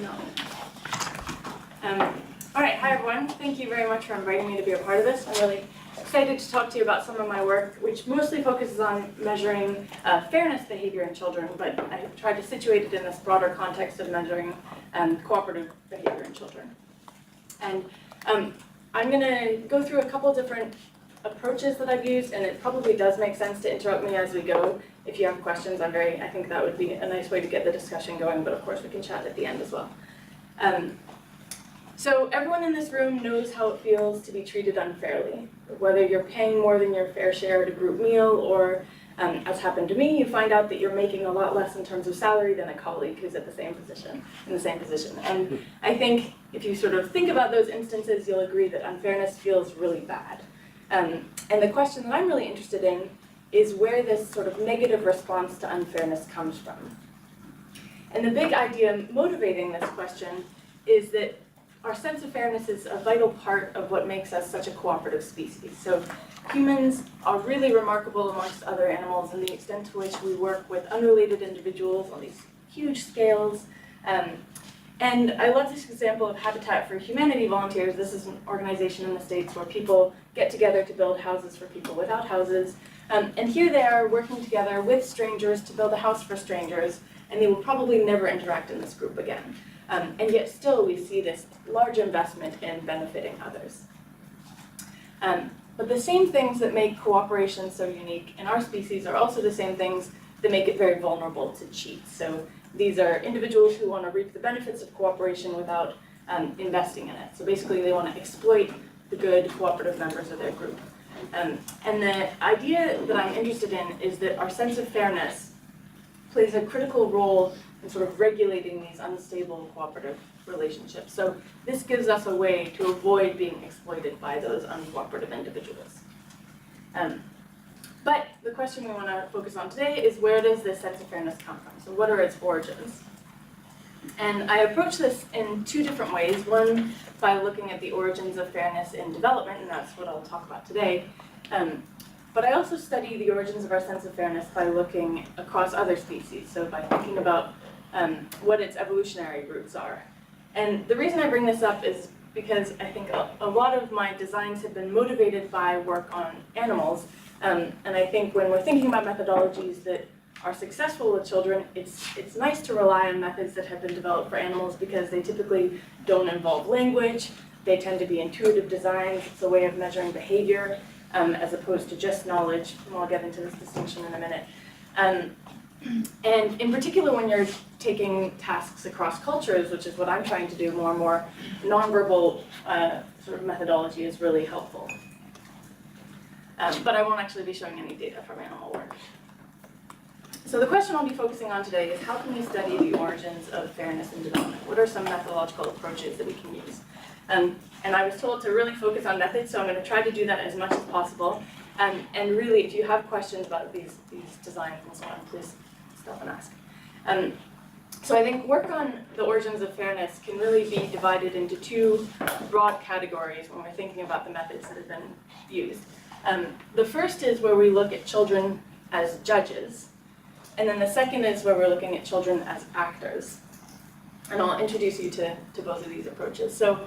No. All right, hi everyone. Thank you very much for inviting me to be a part of this. I'm really excited to talk to you about some of my work, which mostly focuses on measuring fairness behavior in children, but I tried to situate it in this broader context of measuring cooperative behavior in children. And I'm going to go through a couple different approaches that I've used, and it probably does make sense to interrupt me as we go. If you have questions, I think that would be a nice way to get the discussion going, but of course we can chat at the end as well. So everyone in this room knows how it feels to be treated unfairly, whether you're paying more than your fair share at a group meal, or as happened to me, you find out that you're making a lot less in terms of salary than a colleague who's at the same position, in the same position. And I think if you sort of think about those instances, you'll agree that unfairness feels really bad. And the question that I'm really interested in is where this sort of negative response to unfairness comes from. And the big idea motivating this question is that our sense of fairness is a vital part of what makes us such a cooperative species. So humans are really remarkable amongst other animals in the extent to which we work with unrelated individuals on these huge scales. And I love this example of Habitat for Humanity volunteers. This is an organization in the States where people get together to build houses for people without houses. And here they are working together with strangers to build a house for strangers, and they will probably never interact in this group again. And yet still we see this large investment in benefiting others. But the same things that make cooperation so unique in our species are also the same things that make it very vulnerable to cheat. So these are individuals who want to reap the benefits of cooperation without investing in it. So basically they want to exploit the good cooperative members of their group. And the idea that I'm interested in is that our sense of fairness plays a critical role in sort of regulating these unstable cooperative relationships. So this gives us a way to avoid being exploited by those uncooperative individuals. But the question we want to focus on today is, where does this sense of fairness come from? So what are its origins? And I approach this in two different ways. One, by looking at the origins of fairness in development, and that's what I'll talk about today. But I also study the origins of our sense of fairness by looking across other species, so by thinking about what its evolutionary roots are. And the reason I bring this up is because I think a lot of my designs have been motivated by work on animals, and I think when we're thinking about methodologies that are successful with children, it's nice to rely on methods that have been developed for animals because they typically don't involve language, they tend to be intuitive designs, it's a way of measuring behavior, as opposed to just knowledge, and I'll get into this distinction in a minute. And in particular, when you're taking tasks across cultures, which is what I'm trying to do more and more, nonverbal sort of methodology is really helpful. But I won't actually be showing any data from animal work. So the question I'll be focusing on today is, how can we study the origins of fairness in development? What are some methodological approaches that we can use? And I was told to really focus on methods, so I'm going to try to do that as much as possible. And really, if you have questions about these designs and so on, please stop and ask. So I think work on the origins of fairness can really be divided into two broad categories when we're thinking about the methods that have been used. The first is where we look at children as judges, and then the second is where we're looking at children as actors. And I'll introduce you to both of these approaches. So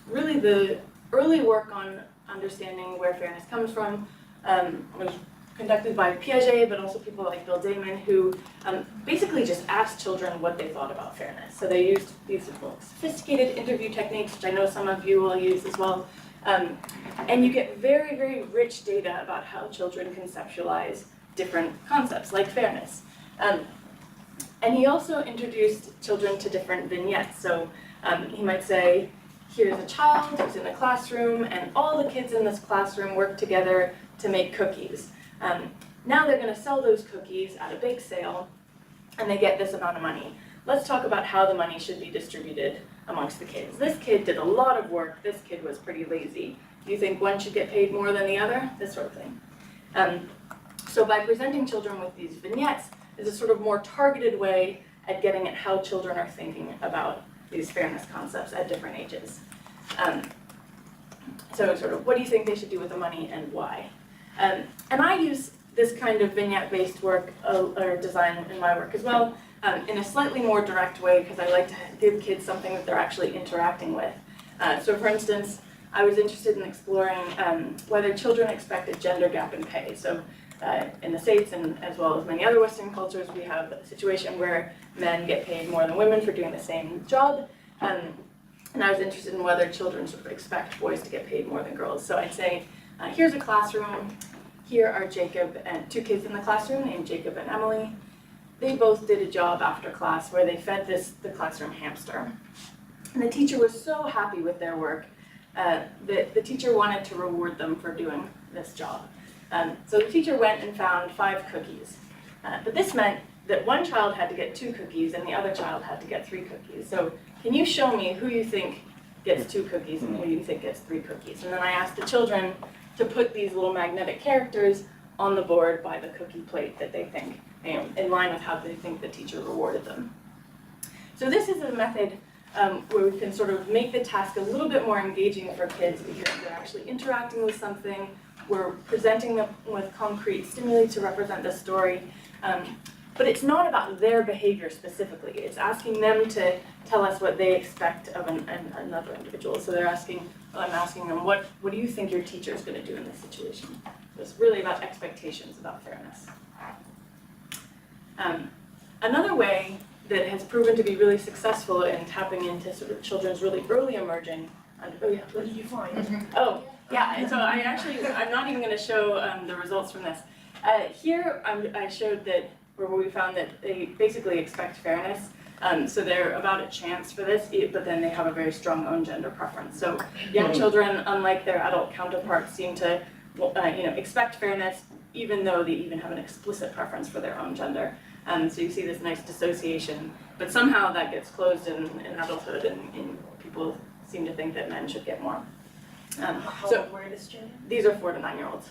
really the early work on understanding where fairness comes from was conducted by Piaget, but also people like Bill Damon, who basically just asked children what they thought about fairness. So they used these sophisticated interview techniques, which I know some of you will use as well. And you get very, very rich data about how children conceptualize different concepts, like fairness. And he also introduced children to different vignettes. So he might say, here's a child who's in a classroom, and all the kids in this classroom work together to make cookies. Now they're going to sell those cookies at a bake sale, and they get this amount of money. Let's talk about how the money should be distributed amongst the kids. This kid did a lot of work. This kid was pretty lazy. Do you think one should get paid more than the other? This sort of thing. So by presenting children with these vignettes is a sort of more targeted way at getting at how children are thinking about these fairness concepts at different ages. So sort of, what do you think they should do with the money and why? And I use this kind of vignette-based work or design in my work as well, in a slightly more direct way, because I like to give kids something that they're actually interacting with. So for instance, I was interested in exploring whether children expect a gender gap in pay. So in the States, and as well as many other Western cultures, we have a situation where men get paid more than women for doing the same job. And I was interested in whether children sort of expect boys to get paid more than girls. So I'd say, here's a classroom. Here are Jacob and two kids in the classroom named Jacob and Emily. They both did a job after class where they fed the classroom hamster. And the teacher was so happy with their work that the teacher wanted to reward them for doing this job. So the teacher went and found 5 cookies. But this meant that one child had to get 2 cookies and the other child had to get 3 cookies. So can you show me who you think gets 2 cookies and who you think gets 3 cookies? And then I asked the children to put these little magnetic characters on the board by the cookie plate that they think, in line with how they think the teacher rewarded them. So this is a method where we can sort of make the task a little bit more engaging for kids because they're actually interacting with something. We're presenting them with concrete stimuli to represent the story. But it's not about their behavior specifically. It's asking them to tell us what they expect of another individual. So they're asking, well, I'm asking them, what do you think your teacher is going to do in this situation? So it's really about expectations, about fairness. Another way that has proven to be really successful in tapping into sort of children's really early emerging, oh yeah, what did you find? Oh, yeah, and so I'm not even going to show the results from this. Here I showed that, where we found that they basically expect fairness, so they're about a chance for this, but then they have a very strong own gender preference. So young children, unlike their adult counterparts, seem to expect fairness, even though they even have an explicit preference for their own gender. So you see this nice dissociation, but somehow that gets closed in adulthood, and people seem to think that men should get more. How So old were this children? these are 4 to 9-year-olds.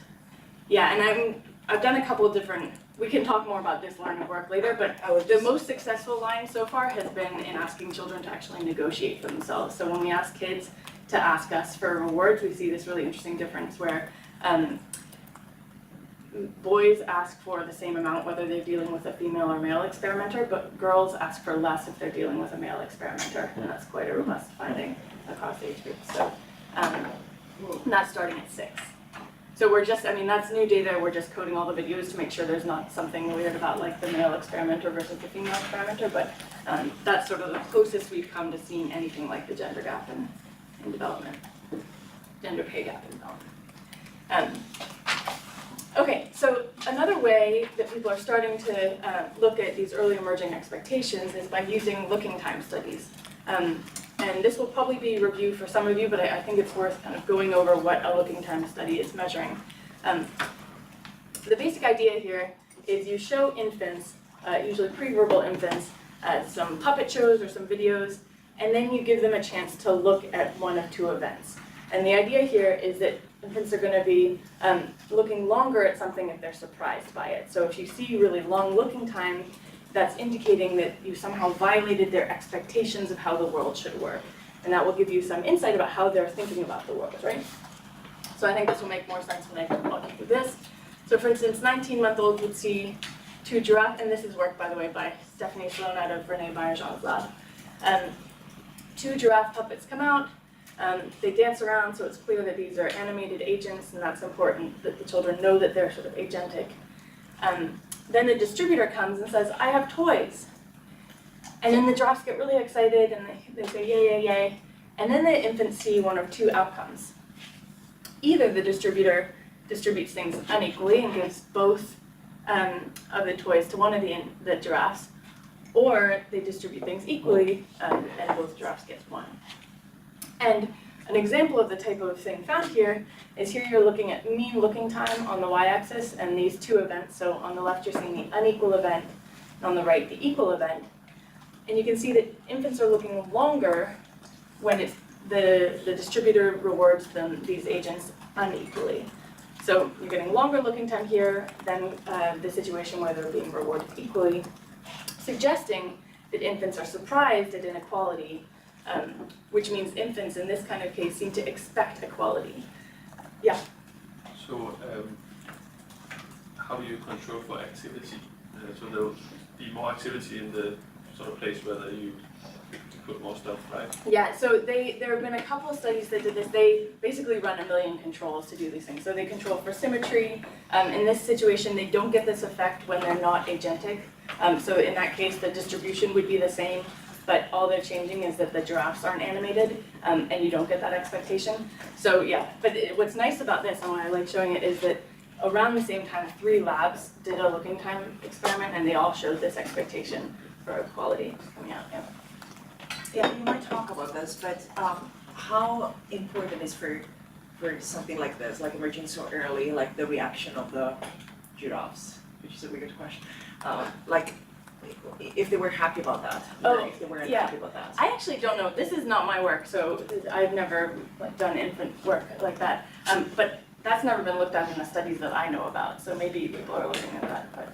Yeah, and I've done a couple of different, we can talk more about this line of work later, but the most successful line so far has been in asking children to actually negotiate for themselves. So when we ask kids to ask us for rewards, we see this really interesting difference where boys ask for the same amount whether they're dealing with a female or male experimenter, but girls ask for less if they're dealing with a male experimenter, and that's quite a robust finding across age groups. So that's starting at 6. So we're just, that's new data, we're just coding all the videos to make sure there's not something weird about like the male experimenter versus the female experimenter, but that's sort of the closest we've come to seeing anything like the gender gap in development, gender pay gap in development. Okay, so another way that people are starting to look at these early emerging expectations is by using looking time studies. And this will probably be review for some of you, but I think it's worth kind of going over what a looking time study is measuring. The basic idea here is you show infants, usually pre-verbal infants, some puppet shows or some videos, and then you give them a chance to look at one of 2 events. And the idea here is that infants are going to be looking longer at something if they're surprised by it. So if you see really long looking time, that's indicating that you somehow violated their expectations of how the world should work. And that will give you some insight about how they're thinking about the world, right? So I think this will make more sense when I walk you through this. So for instance, 19-month-olds would see 2 giraffes, and this is work, by the way, by Stephanie Sloan out of Renée Bayerjean's lab. 2 giraffe puppets come out. They dance around, so it's clear that these are animated agents, and that's important that the children know that they're sort of agentic. Then the distributor comes and says, I have toys. And then the giraffes get really excited, and they say, yay, yay, yay. And then the infants see one of 2 outcomes. Either the distributor distributes things unequally and gives both of the toys to one of the giraffes, or they distribute things equally, and both giraffes get one. And an example of the type of thing found here is here you're looking at mean looking time on the y-axis and these 2 events. So on the left you're seeing the unequal event, and on the right the equal event. And you can see that infants are looking longer when it's the distributor rewards them, these agents, unequally. So you're getting longer looking time here than the situation where they're being rewarded equally, suggesting that infants are surprised at inequality, which means infants in this kind of case seem to expect equality. Yeah? So how do you control for activity? So there will be more activity in the sort of place where you put more stuff, right? Yeah, so there have been a couple of studies that did this. They basically run a million controls to do these things. So they control for symmetry. In this situation, they don't get this effect when they're not agentic. So in that case, the distribution would be the same, but all they're changing is that the giraffes aren't animated, and you don't get that expectation. So yeah, but what's nice about this, and why I like showing it, is that around the same time, 3 labs did a looking time experiment, and they all showed this expectation for equality coming out. Yeah. Yeah, you might talk about this, but how important is for something like this, like emerging so early, like the reaction of the giraffes, which is a weird question. Like, if they were happy about that, or if they weren't happy about that. I actually don't know. This is not my work, so I've never done infant work like that. But that's never been looked at in the studies that I know about. So maybe people are looking at that. But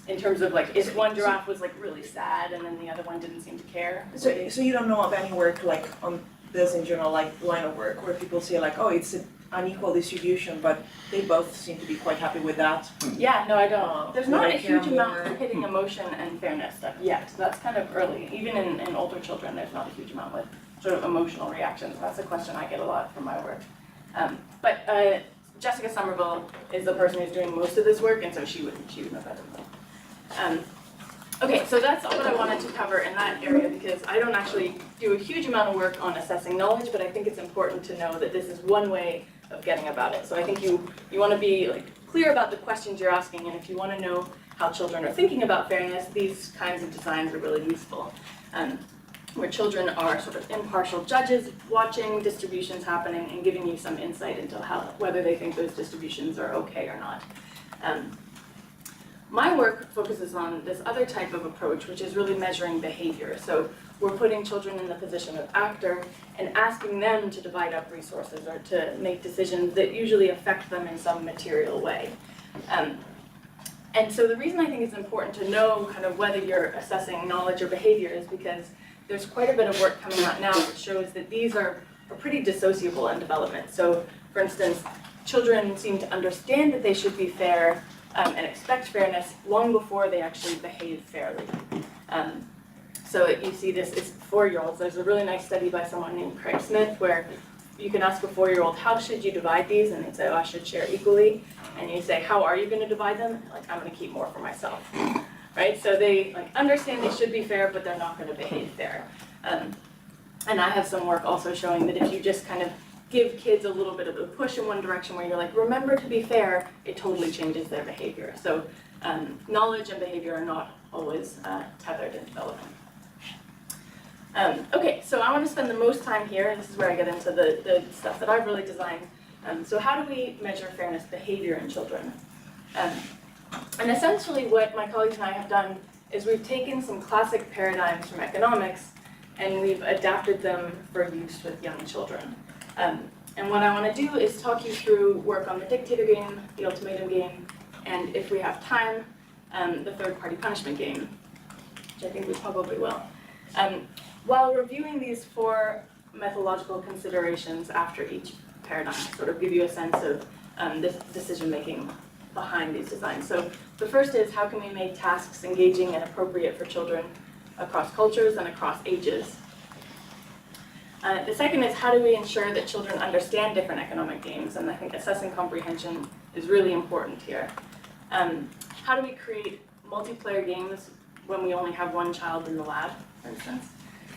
in terms of like, if one giraffe was like really sad and then the other one didn't seem to care. So you don't know of any work like on this in general, like line of work, where people say like, oh, it's an unequal distribution, but they both seem to be quite happy with that. Yeah, no, I don't. There's not a huge amount more. of hitting emotion and fairness stuff yet. So that's kind of early. Even in older children, there's not a huge amount with sort of emotional reactions. That's a question I get a lot from my work. But Jessica Somerville is the person who's doing most of this work, and so she would know better than me. Okay, so that's all that I wanted to cover in that area, because I don't actually do a huge amount of work on assessing knowledge, but I think it's important to know that this is one way of getting about it. So I think you want to be like clear about the questions you're asking, and if you want to know how children are thinking about fairness, these kinds of designs are really useful. Where children are sort of impartial judges watching distributions happening and giving you some insight into whether they think those distributions are okay or not. My work focuses on this other type of approach, which is really measuring behavior. So we're putting children in the position of actor and asking them to divide up resources or to make decisions that usually affect them in some material way. And so the reason I think it's important to know kind of whether you're assessing knowledge or behavior is because there's quite a bit of work coming out now that shows that these are pretty dissociable in development. So for instance, children seem to understand that they should be fair and expect fairness long before they actually behave fairly. So you see this, it's 4-year-olds. There's a really nice study by someone named Craig Smith where you can ask a 4-year-old, how should you divide these? And they'd say, oh, I should share equally. And you say, how are you going to divide them? Like, I'm going to keep more for myself. Right? So they like understand they should be fair, but they're not going to behave fair. And I have some work also showing that if you just kind of give kids a little bit of a push in one direction where you're like, remember to be fair, it totally changes their behavior. So knowledge and behavior are not always tethered in development. Okay, so I want to spend the most time here, and this is where I get into the stuff that I've really designed. So how do we measure fairness behavior in children? And essentially what my colleagues and I have done is we've taken some classic paradigms from economics and we've adapted them for use with young children. And what I want to do is talk you through work on the dictator game, the ultimatum game, and if we have time, the third-party punishment game, which I think we probably will. While reviewing these 4 methodological considerations after each paradigm, sort of give you a sense of this decision-making behind these designs. So the first is, how can we make tasks engaging and appropriate for children across cultures and across ages? The second is, how do we ensure that children understand different economic games? And I think assessing comprehension is really important here. How do we create multiplayer games when we only have one child in the lab, for instance?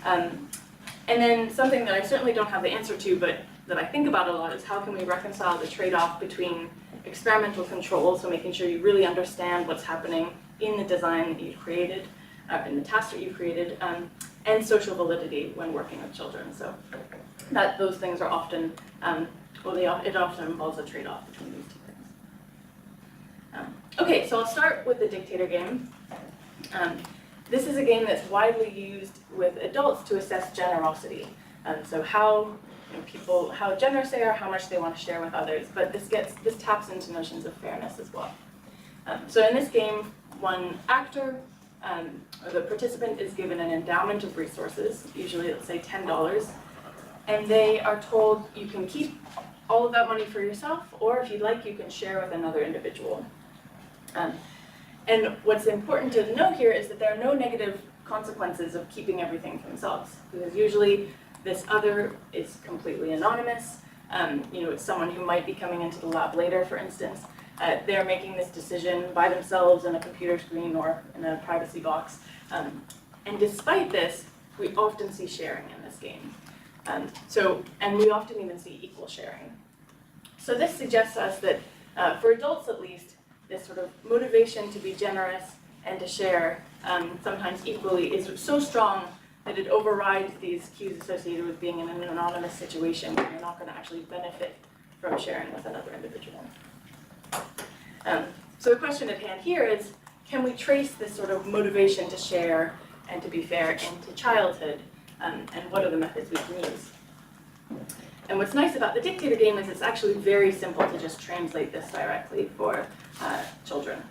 And then something that I certainly don't have the answer to, but that I think about a lot, is how can we reconcile the trade-off between experimental control, so making sure you really understand what's happening in the design that you've created, in the task that you've created, and social validity when working with children. So those things are often, it often involves a trade-off between these 2 things. Okay, so I'll start with the dictator game. This is a game that's widely used with adults to assess generosity. So how how generous they are, how much they want to share with others, but this taps into notions of fairness as well. So in this game, one actor, or the participant, is given an endowment of resources, usually let's say $10, and they are told you can keep all of that money for yourself, or if you'd like, you can share with another individual. And what's important to note here is that there are no negative consequences of keeping everything for themselves, because usually this other is completely anonymous. It's someone who might be coming into the lab later, for instance. They're making this decision by themselves on a computer screen or in a privacy box. And despite this, we often see sharing in this game. And we often even see equal sharing. So this suggests to us that, for adults at least, this sort of motivation to be generous and to share, sometimes equally, is so strong that it overrides these cues associated with being in an anonymous situation where you're not going to actually benefit from sharing with another individual. So the question at hand here is, can we trace this sort of motivation to share and to be fair into childhood, and what are the methods we can use? And what's nice about the dictator game is it's actually very simple to just translate this directly for children.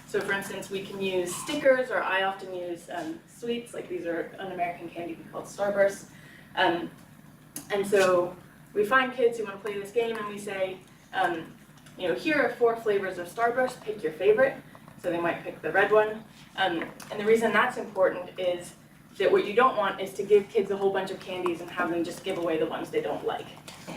So for instance, we can use stickers, or I often use sweets, like these are an American candy called Starburst. And so we find kids who want to play this game and we say, here are 4 flavors of Starburst, pick your favorite. So they might pick the red one. And the reason that's important is that what you don't want is to give kids a whole bunch of candies and have them just give away the ones they don't like.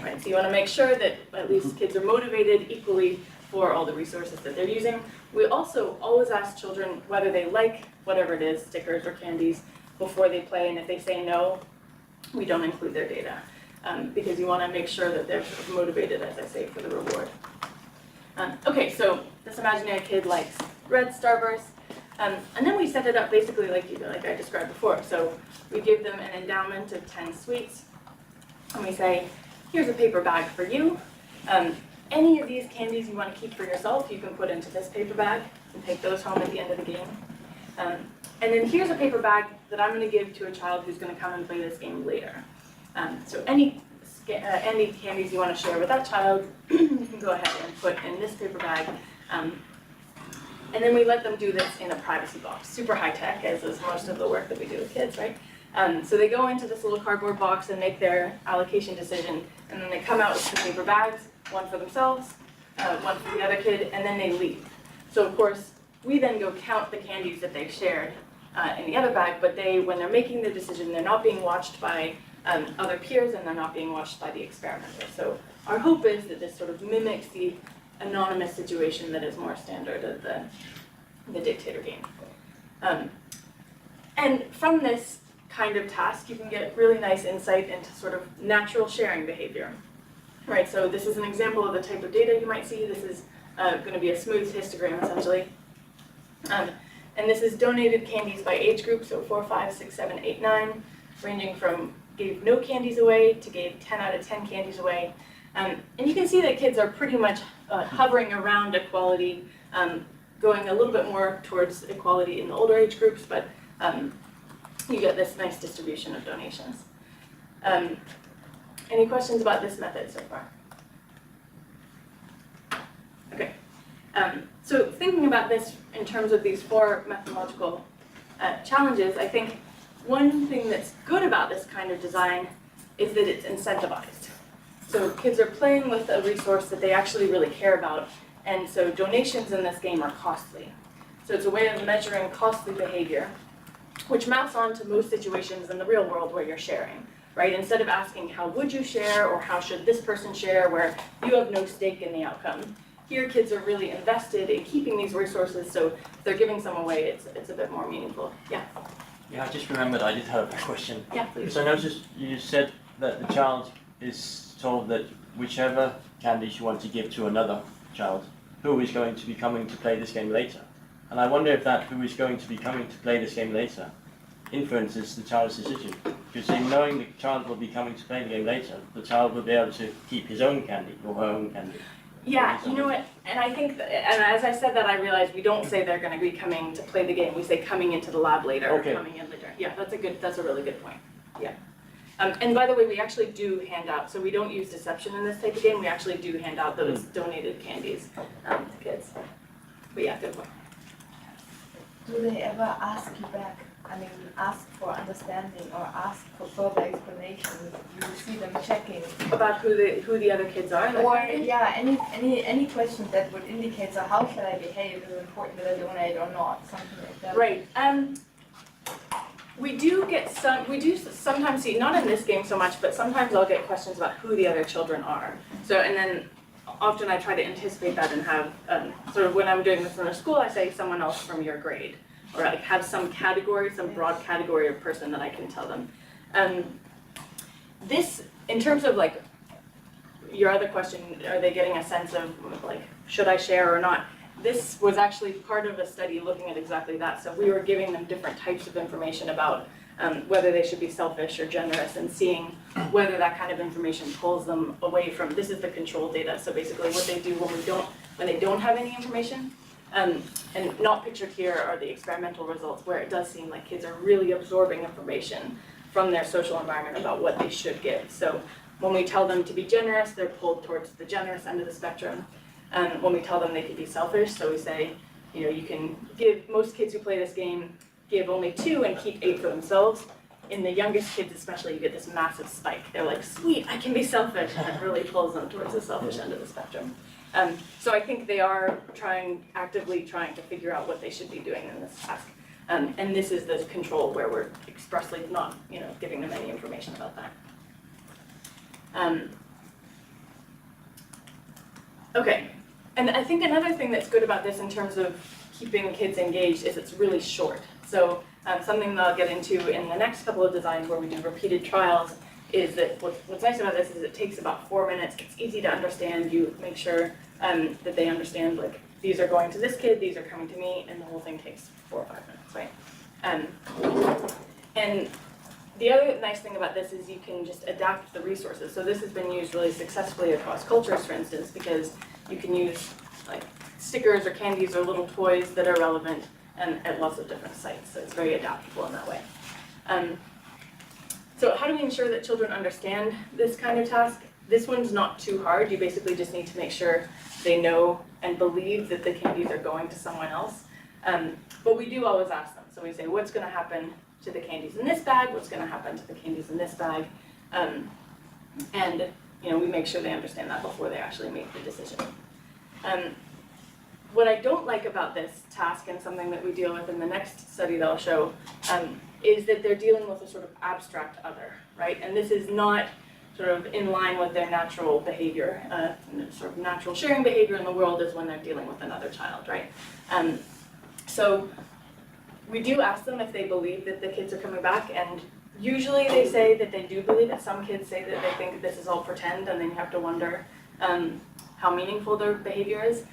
Right? So you want to make sure that at least kids are motivated equally for all the resources that they're using. We also always ask children whether they like whatever it is, stickers or candies, before they play, and if they say no, we don't include their data, because you want to make sure that they're sort of motivated, as I say, for the reward. Okay, so this imaginary kid likes red Starburst, and then we set it up basically like I described before. So we give them an endowment of 10 sweets, and we say, here's a paper bag for you. Any of these candies you want to keep for yourself, you can put into this paper bag and take those home at the end of the game. And then here's a paper bag that I'm going to give to a child who's going to come and play this game later. So any candies you want to share with that child, you can go ahead and put in this paper bag. And then we let them do this in a privacy box, super high tech, as is most of the work that we do with kids, right? So they go into this little cardboard box and make their allocation decision, and then they come out with 2 paper bags, one for themselves, one for the other kid, and then they leave. So of course, we then go count the candies that they've shared in the other bag, but when they're making their decision, they're not being watched by other peers, and they're not being watched by the experimenter. So our hope is that this sort of mimics the anonymous situation that is more standard of the dictator game. And from this kind of task, you can get really nice insight into sort of natural sharing behavior. Right, so this is an example of the type of data you might see. This is going to be a smooth histogram, essentially. And this is donated candies by age group, so 4, 5, 6, 7, 8, 9, ranging from gave no candies away to gave 10 out of 10 candies away. And you can see that kids are pretty much hovering around equality, going a little bit more towards equality in the older age groups, but you get this nice distribution of donations. Any questions about this method so far? Okay. So thinking about this in terms of these 4 methodological challenges, I think one thing that's good about this kind of design is that it's incentivized. So kids are playing with a resource that they actually really care about, and so donations in this game are costly. So it's a way of measuring costly behavior, which maps onto most situations in the real world where you're sharing, right? Instead of asking how would you share or how should this person share, where you have no stake in the outcome. Here kids are really invested in keeping these resources, so if they're giving some away, it's a bit more meaningful. Yeah? Yeah, I just remembered I did have a question. Yeah, please. Because I noticed you said that the child is told that whichever candies you want to give to another child, who is going to be coming to play this game later. And I wonder if that who is going to be coming to play this game later influences the child's decision. Because in knowing the child will be coming to play the game later, the child will be able to keep his own candy or her own candy. Yeah, you know what, and I think, and as I said that, I realized we don't say they're going to be coming to play the game, we say coming into the lab later, Okay. or coming in later. Yeah, that's a really good point, yeah. And by the way, we actually do hand out, so we don't use deception in this type of game, we actually do hand out those donated candies to kids. But yeah, good point. Do they ever ask you back ask for understanding or ask for further explanations, you see them checking. About who the other kids are? Like, Or yeah, any questions that would indicate, so how should I behave? Is it important that I donate or not? Something like that. Right. We do sometimes see, not in this game so much, but sometimes I'll get questions about who the other children are. So, and then often I try to anticipate that and have, sort of when I'm doing this in a school, I say someone else from your grade. Or like have some category, some broad category of person that I can tell them. This, in terms of like, your other question, are they getting a sense of like, should I share or not? This was actually part of a study looking at exactly that. So we were giving them different types of information about whether they should be selfish or generous, and seeing whether that kind of information pulls them away from, this is the control data. So basically what they do when they don't have any information, and not pictured here are the experimental results where it does seem like kids are really absorbing information from their social environment about what they should give. So when we tell them to be generous, they're pulled towards the generous end of the spectrum. When we tell them they could be selfish, so we say, you know, you can give, most kids who play this game give only 2 and keep 8 for themselves. In the youngest kids especially, you get this massive spike. They're like, sweet, I can be selfish, and it really pulls them towards the selfish end of the spectrum. So I think they are actively trying to figure out what they should be doing in this task. And this is the control where we're expressly not, you know, giving them any information about that. Okay, and I think another thing that's good about this in terms of keeping kids engaged is it's really short. So something that I'll get into in the next couple of designs where we do repeated trials is that what's nice about this is it takes about 4 minutes. It's easy to understand. You make sure that they understand, like, these are going to this kid, these are coming to me, and the whole thing takes 4 or 5 minutes, right? And the other nice thing about this is you can just adapt the resources. So this has been used really successfully across cultures, for instance, because you can use like stickers or candies or little toys that are relevant and at lots of different sites. So it's very adaptable in that way. So how do we ensure that children understand this kind of task? This one's not too hard. You basically just need to make sure they know and believe that the candies are going to someone else. But we do always ask them. So we say, what's going to happen to the candies in this bag? What's going to happen to the candies in this bag? And you know, we make sure they understand that before they actually make the decision. What I don't like about this task, and something that we deal with in the next study that I'll show, is that they're dealing with a sort of abstract other, right? And this is not sort of in line with their natural behavior. Sort of natural sharing behavior in the world is when they're dealing with another child, right? So we do ask them if they believe that the kids are coming back, and usually they say that they do believe it. Some kids say that they think this is all pretend, and then you have to wonder how meaningful their behavior is.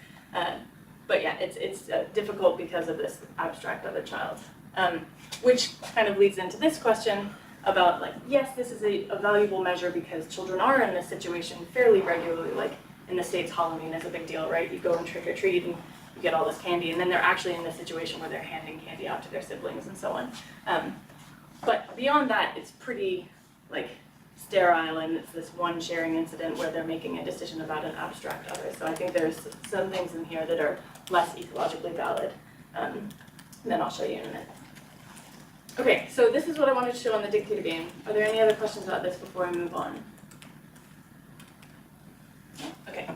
But yeah, it's difficult because of this abstract other child. Which kind of leads into this question about, like, yes, this is a valuable measure because children are in this situation fairly regularly. Like in the States, Halloween is a big deal, right? You go and trick or treat and you get all this candy, and then they're actually in this situation where they're handing candy out to their siblings and so on. But beyond that, it's pretty like sterile, and it's this one sharing incident where they're making a decision about an abstract other. So I think there's some things in here that are less ecologically valid. And then I'll show you in a minute. Okay, so this is what I wanted to show on the dictator game. Are there any other questions about this before I move on? Okay.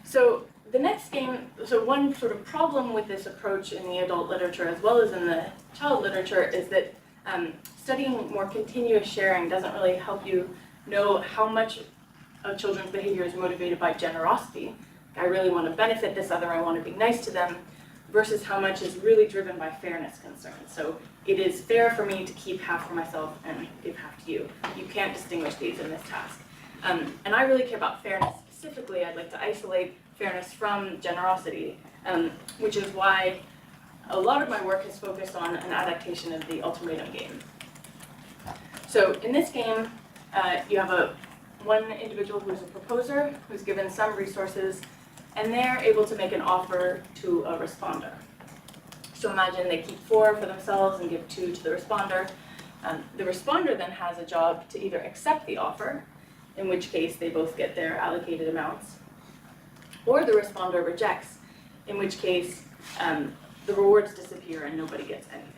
So the next game, so one sort of problem with this approach in the adult literature as well as in the child literature is that studying more continuous sharing doesn't really help you know how much of children's behavior is motivated by generosity. I really want to benefit this other, I want to be nice to them, versus how much is really driven by fairness concerns. So it is fair for me to keep half for myself and give half to you. You can't distinguish these in this task. And I really care about fairness specifically. I'd like to isolate fairness from generosity, which is why a lot of my work is focused on an adaptation of the ultimatum game. So in this game, you have one individual who is a proposer, who's given some resources, and they're able to make an offer to a responder. So imagine they keep 4 for themselves and give 2 to the responder. The responder then has a job to either accept the offer, in which case they both get their allocated amounts, or the responder rejects, in which case the rewards disappear and nobody gets anything.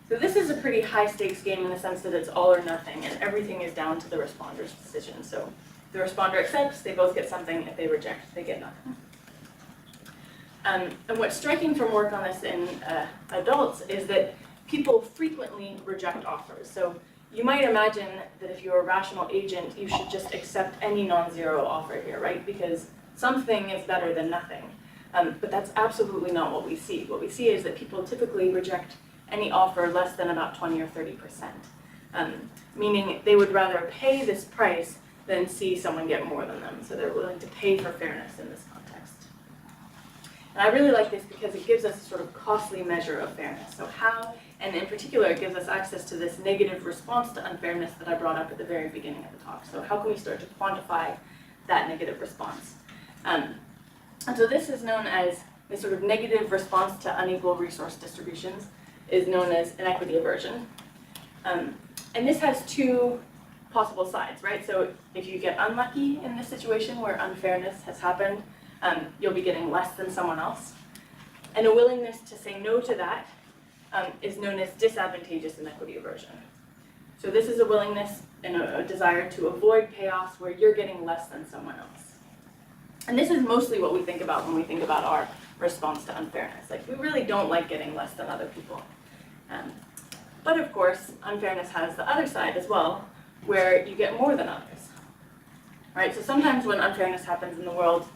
So this is a pretty high stakes game in the sense that it's all or nothing and everything is down to the responder's decision. So if the responder accepts, they both get something. If they reject, they get nothing. And what's striking from work on this in adults is that people frequently reject offers. So you might imagine that if you're a rational agent, you should just accept any non-zero offer here, right? Because something is better than nothing. But that's absolutely not what we see. What we see is that people typically reject any offer less than about 20 or 30%, meaning they would rather pay this price than see someone get more than them. So they're willing to pay for fairness in this context. And I really like this because it gives us a sort of costly measure of fairness. So how, and in particular, it gives us access to this negative response to unfairness that I brought up at the very beginning of the talk. So how can we start to quantify that negative response? And so this is known as the sort of negative response to unequal resource distributions is known as inequity aversion. And this has two possible sides, right? So if you get unlucky in this situation where unfairness has happened, you'll be getting less than someone else. And a willingness to say no to that is known as disadvantageous inequity aversion. So this is a willingness and a desire to avoid chaos where you're getting less than someone else. And this is mostly what we think about when we think about our response to unfairness. Like, we really don't like getting less than other people. But of course, unfairness has the other side as well, where you get more than others. Right? So sometimes when unfairness happens in the world,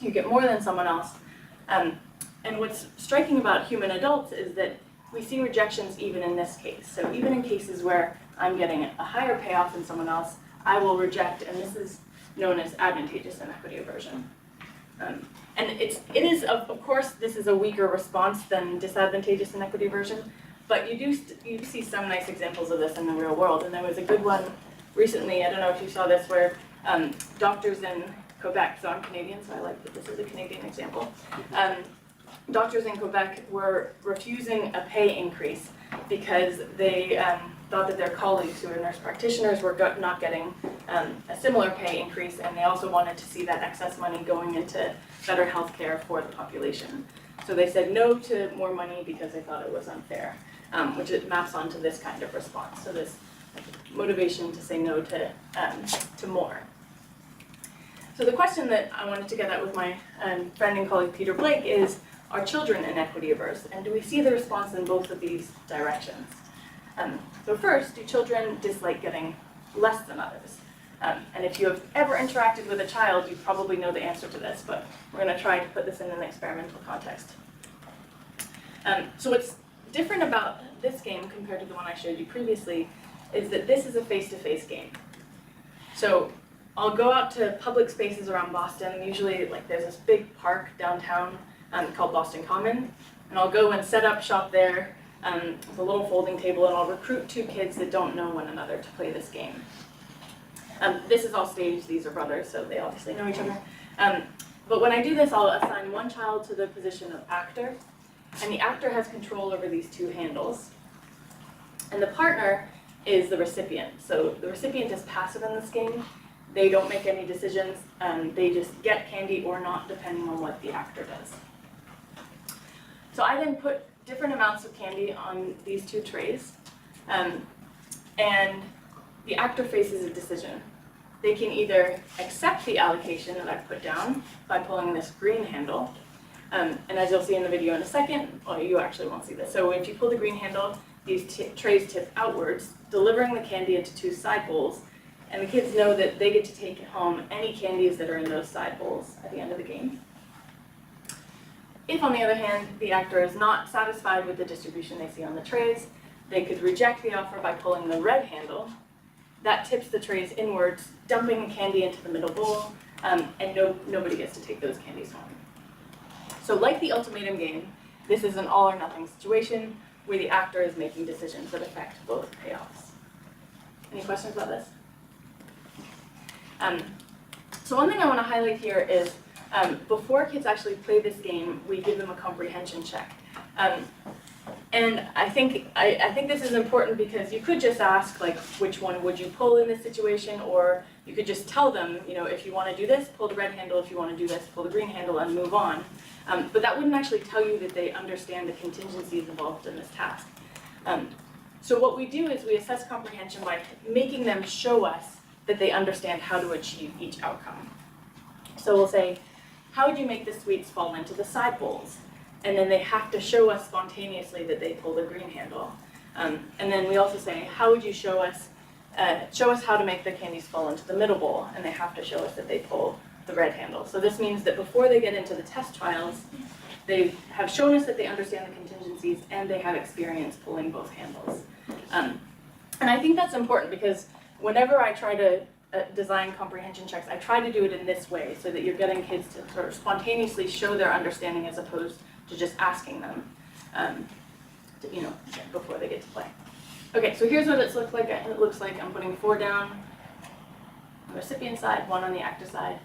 you get more than someone else. And what's striking about human adults is that we see rejections even in this case. So even in cases where I'm getting a higher payoff than someone else, I will reject, and this is known as advantageous inequity aversion. And it is, of course, this is a weaker response than disadvantageous inequity aversion, but you do see some nice examples of this in the real world. And there was a good one recently, I don't know if you saw this, where doctors in Quebec, so I'm Canadian, so I like that this is a Canadian example. Doctors in Quebec were refusing a pay increase because they thought that their colleagues who are nurse practitioners were not getting a similar pay increase, and they also wanted to see that excess money going into better health care for the population. So they said no to more money because they thought it was unfair, which it maps onto this kind of response. So this motivation to say no to more. So the question that I wanted to get at with my friend and colleague Peter Blake is, are children inequity averse? And do we see the response in both of these directions? So first, do children dislike getting less than others? And if you have ever interacted with a child, you probably know the answer to this, but we're going to try to put this in an experimental context. So what's different about this game compared to the one I showed you previously is that this is a face-to-face game. So I'll go out to public spaces around Boston. Usually, like, there's this big park downtown called Boston Common, and I'll go and set up shop there with a little folding table, and I'll recruit two kids that don't know one another to play this game. This is all staged. These are brothers, so they obviously know each other. But when I do this, I'll assign one child to the position of actor, and the actor has control over these two handles. And the partner is the recipient. So the recipient is passive in this game. They don't make any decisions. They just get candy or not, depending on what the actor does. So I then put different amounts of candy on these two trays, and the actor faces a decision. They can either accept the allocation that I've put down by pulling this green handle, and as you'll see in the video in a second, well, you actually won't see this. So if you pull the green handle, these trays tip outwards, delivering the candy into two side bowls, and the kids know that they get to take home any candies that are in those side bowls at the end of the game. If, on the other hand, the actor is not satisfied with the distribution they see on the trays, they could reject the offer by pulling the red handle. That tips the trays inwards, dumping the candy into the middle bowl, and nobody gets to take those candies home. So like the ultimatum game, this is an all or nothing situation where the actor is making decisions that affect both payoffs. Any questions about this? So one thing I want to highlight here is before kids actually play this game, we give them a comprehension check. And I think this is important because you could just ask, like, which one would you pull in this situation, or you could just tell them, if you want to do this, pull the red handle. If you want to do this, pull the green handle and move on. But that wouldn't actually tell you that they understand the contingencies involved in this task. So what we do is we assess comprehension by making them show us that they understand how to achieve each outcome. So we'll say, how would you make the sweets fall into the side bowls? And then they have to show us spontaneously that they pull the green handle. And then we also say, how would you show us how to make the candies fall into the middle bowl? And they have to show us that they pull the red handle. So this means that before they get into the test trials, they have shown us that they understand the contingencies and they have experience pulling both handles. And I think that's important because whenever I try to design comprehension checks, I try to do it in this way so that you're getting kids to sort of spontaneously show their understanding as opposed to just asking them, before they get to play. Okay, so here's what it looks like. It looks like I'm putting 4 down on the recipient side, 1 on the actor side.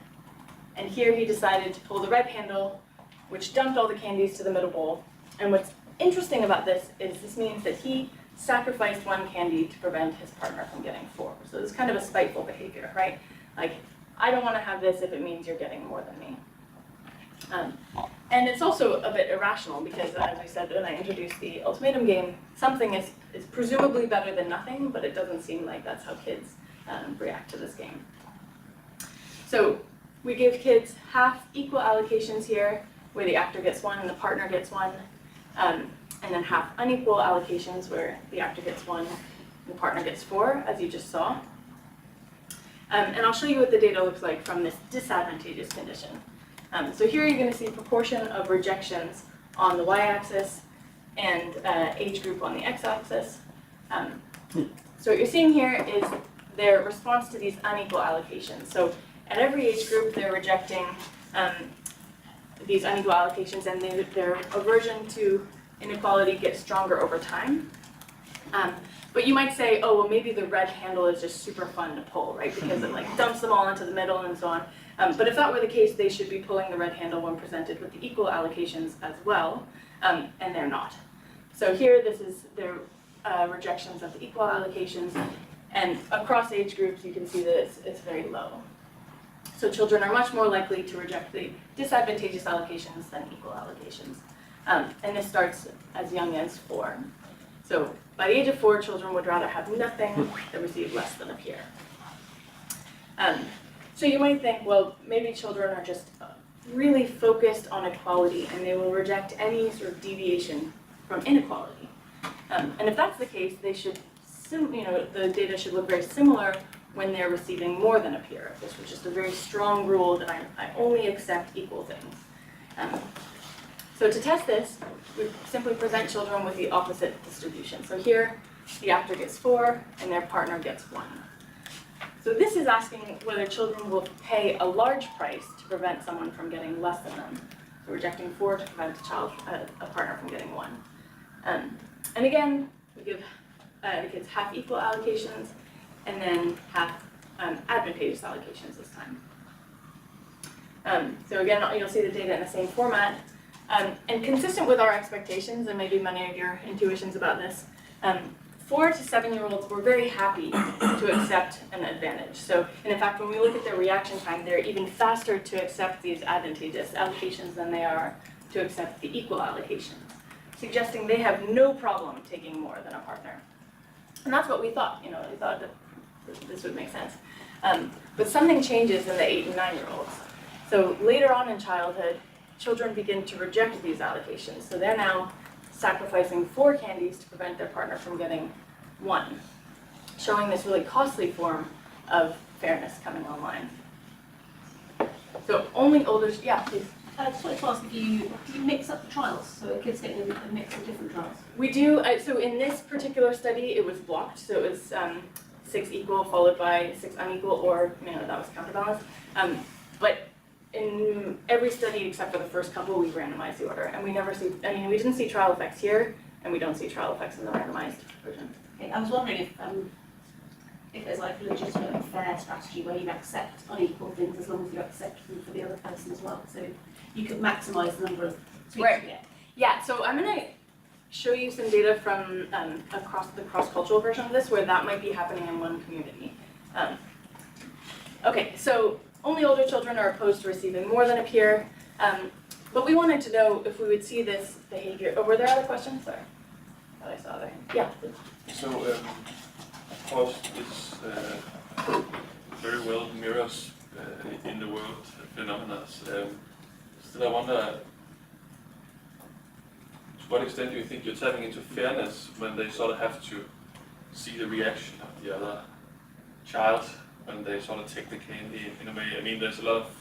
And here he decided to pull the red handle, which dumped all the candies to the middle bowl. And what's interesting about this is this means that he sacrificed 1 candy to prevent his partner from getting 4. So it's kind of a spiteful behavior, right? Like, I don't want to have this if it means you're getting more than me. And it's also a bit irrational because, as I said when I introduced the ultimatum game, something is presumably better than nothing, but it doesn't seem like that's how kids react to this game. So we give kids half equal allocations here, where the actor gets 1 and the partner gets 1, and then half unequal allocations, where the actor gets 1 and the partner gets 4, as you just saw. And I'll show you what the data looks like from this disadvantageous condition. So here you're going to see proportion of rejections on the y-axis and age group on the x-axis. So what you're seeing here is their response to these unequal allocations. So at every age group, they're rejecting these unequal allocations, and their aversion to inequality gets stronger over time. But you might say, oh, well, maybe the red handle is just super fun to pull, right? Because it like dumps them all into the middle and so on. But if that were the case, they should be pulling the red handle when presented with the equal allocations as well, and they're not. So here, this is their rejections of the equal allocations, and across age groups, you can see that it's very low. So children are much more likely to reject the disadvantageous allocations than equal allocations. And this starts as young as 4. So by the age of 4, children would rather have nothing than receive less than a peer. So you might think, well, maybe children are just really focused on equality and they will reject any sort of deviation from inequality. And if that's the case, they should, the data should look very similar when they're receiving more than a peer. This was just a very strong rule that I only accept equal things. So to test this, we simply present children with the opposite distribution. So here, the actor gets 4 and their partner gets 1. So this is asking whether children will pay a large price to prevent someone from getting less than them. So rejecting 4 to prevent a partner from getting 1. And again, we give the kids half equal allocations and then half advantageous allocations this time. So again, you'll see the data in the same format. And consistent with our expectations, and maybe many of your intuitions about this, 4 to 7-year-olds were very happy to accept an advantage. So, and in fact, when we look at their reaction time, they're even faster to accept these advantageous allocations than they are to accept the equal allocations, suggesting they have no problem taking more than a partner. And that's what we thought. We thought that this would make sense. But something changes in the 8 and 9-year-olds. So later on in childhood, children begin to reject these allocations. So they're now sacrificing 4 candies to prevent their partner from getting 1, showing this really costly form of fairness coming online. So only older, yeah, please. I just wanted to ask if do you mix up the trials, so the kids getting a mix of different trials? We do, so in this particular study, it was blocked, so it was 6 equal followed by 6 unequal, or, that was counterbalanced. But in every study except for the first couple, we randomized the order, and we never see, we didn't see trial effects here, and we don't see trial effects in the randomized version. Okay, I was wondering if there's like a legitimate fair strategy where you accept unequal things as long as you accept them for the other person as well, so you could maximise the number of tweaks you get. Yeah, so I'm going to show you some data from across the cross-cultural version of this, where that might be happening in one community. Okay, so only older children are opposed to receiving more than a peer. But we wanted to know if we would see this behavior. Oh, were there other questions? Sorry, I thought I saw there. Yeah. So, of course, this very well mirrors in the world phenomena. Still, I wonder, to what extent do you think you're tapping into fairness when they sort of have to see the reaction of the other child when they sort of take the candy in a way? I mean, there's a lot of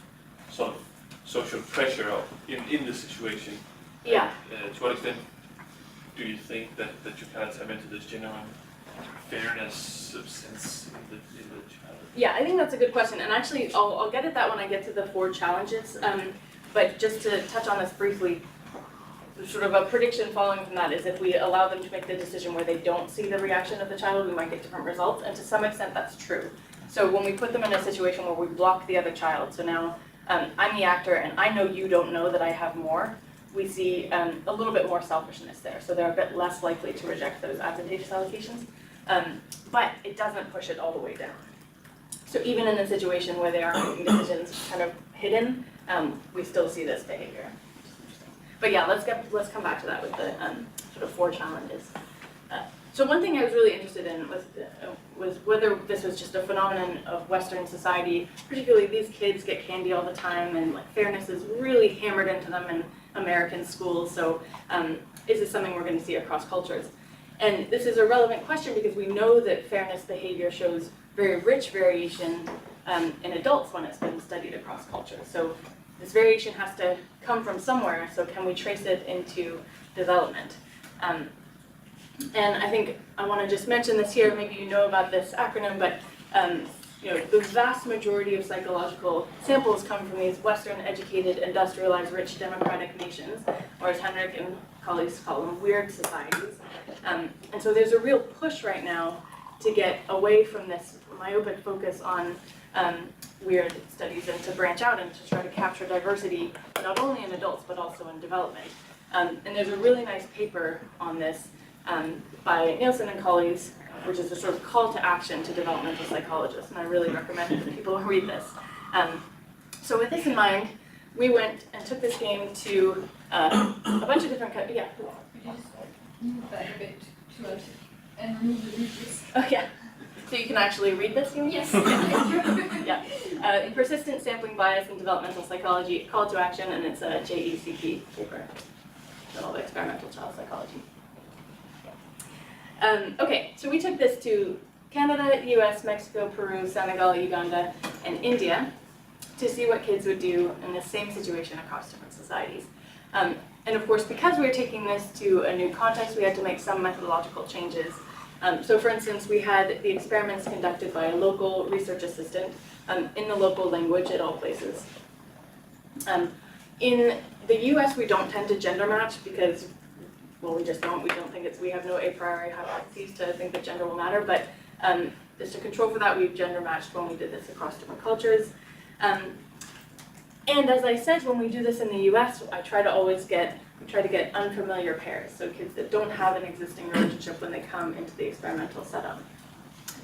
sort of social pressure in the situation. Yeah. To what extent do you think that you kind of tap into this genuine fairness sense in the child? Yeah, I think that's a good question, and actually, I'll get at that when I get to the 4 challenges. But just to touch on this briefly, sort of a prediction following from that is if we allow them to make the decision where they don't see the reaction of the child, we might get different results, and to some extent that's true. So when we put them in a situation where we block the other child, so now I'm the actor and I know you don't know that I have more, we see a little bit more selfishness there. So they're a bit less likely to reject those advantageous allocations, but it doesn't push it all the way down. So even in a situation where they are making decisions kind of hidden, we still see this behavior. But yeah, let's come back to that with the sort of 4 challenges. So one thing I was really interested in was whether this was just a phenomenon of Western society, particularly these kids get candy all the time and like fairness is really hammered into them in American schools. So is this something we're going to see across cultures? And this is a relevant question because we know that fairness behavior shows very rich variation in adults when it's been studied across cultures. So this variation has to come from somewhere, so can we trace it into development? And I think I want to just mention this here, maybe you know about this acronym, but the vast majority of psychological samples come from these Western educated, industrialized, rich democratic nations, or as Henrik and colleagues call them, weird societies. And so there's a real push right now to get away from this myopic focus on weird studies and to branch out and to try to capture diversity, not only in adults, but also in development. And there's a really nice paper on this by Nielsen and colleagues, which is a sort of call to action to developmental psychologists, and I really recommend that people read this. So with this in mind, we went and took this game to a bunch of different countries. Yeah. Could you just move that a bit to us and remove the images? Oh yeah. So you can actually read this, you mean? Yes. Yeah. Persistent sampling bias in developmental psychology, call to action, and it's a JECP paper, Journal of Experimental Child Psychology. Okay, so we took this to Canada, US, Mexico, Peru, Senegal, Uganda, and India to see what kids would do in the same situation across different societies. And of course, because we were taking this to a new context, we had to make some methodological changes. So for instance, we had the experiments conducted by a local research assistant in the local language at all places. In the US, we don't tend to gender match because, well, we just don't. We don't think we have no a priori hypotheses to think that gender will matter, but just to control for that, we've gender matched when we did this across different cultures. And as I said, when we do this in the US, we try to get unfamiliar pairs, so kids that don't have an existing relationship when they come into the experimental setup.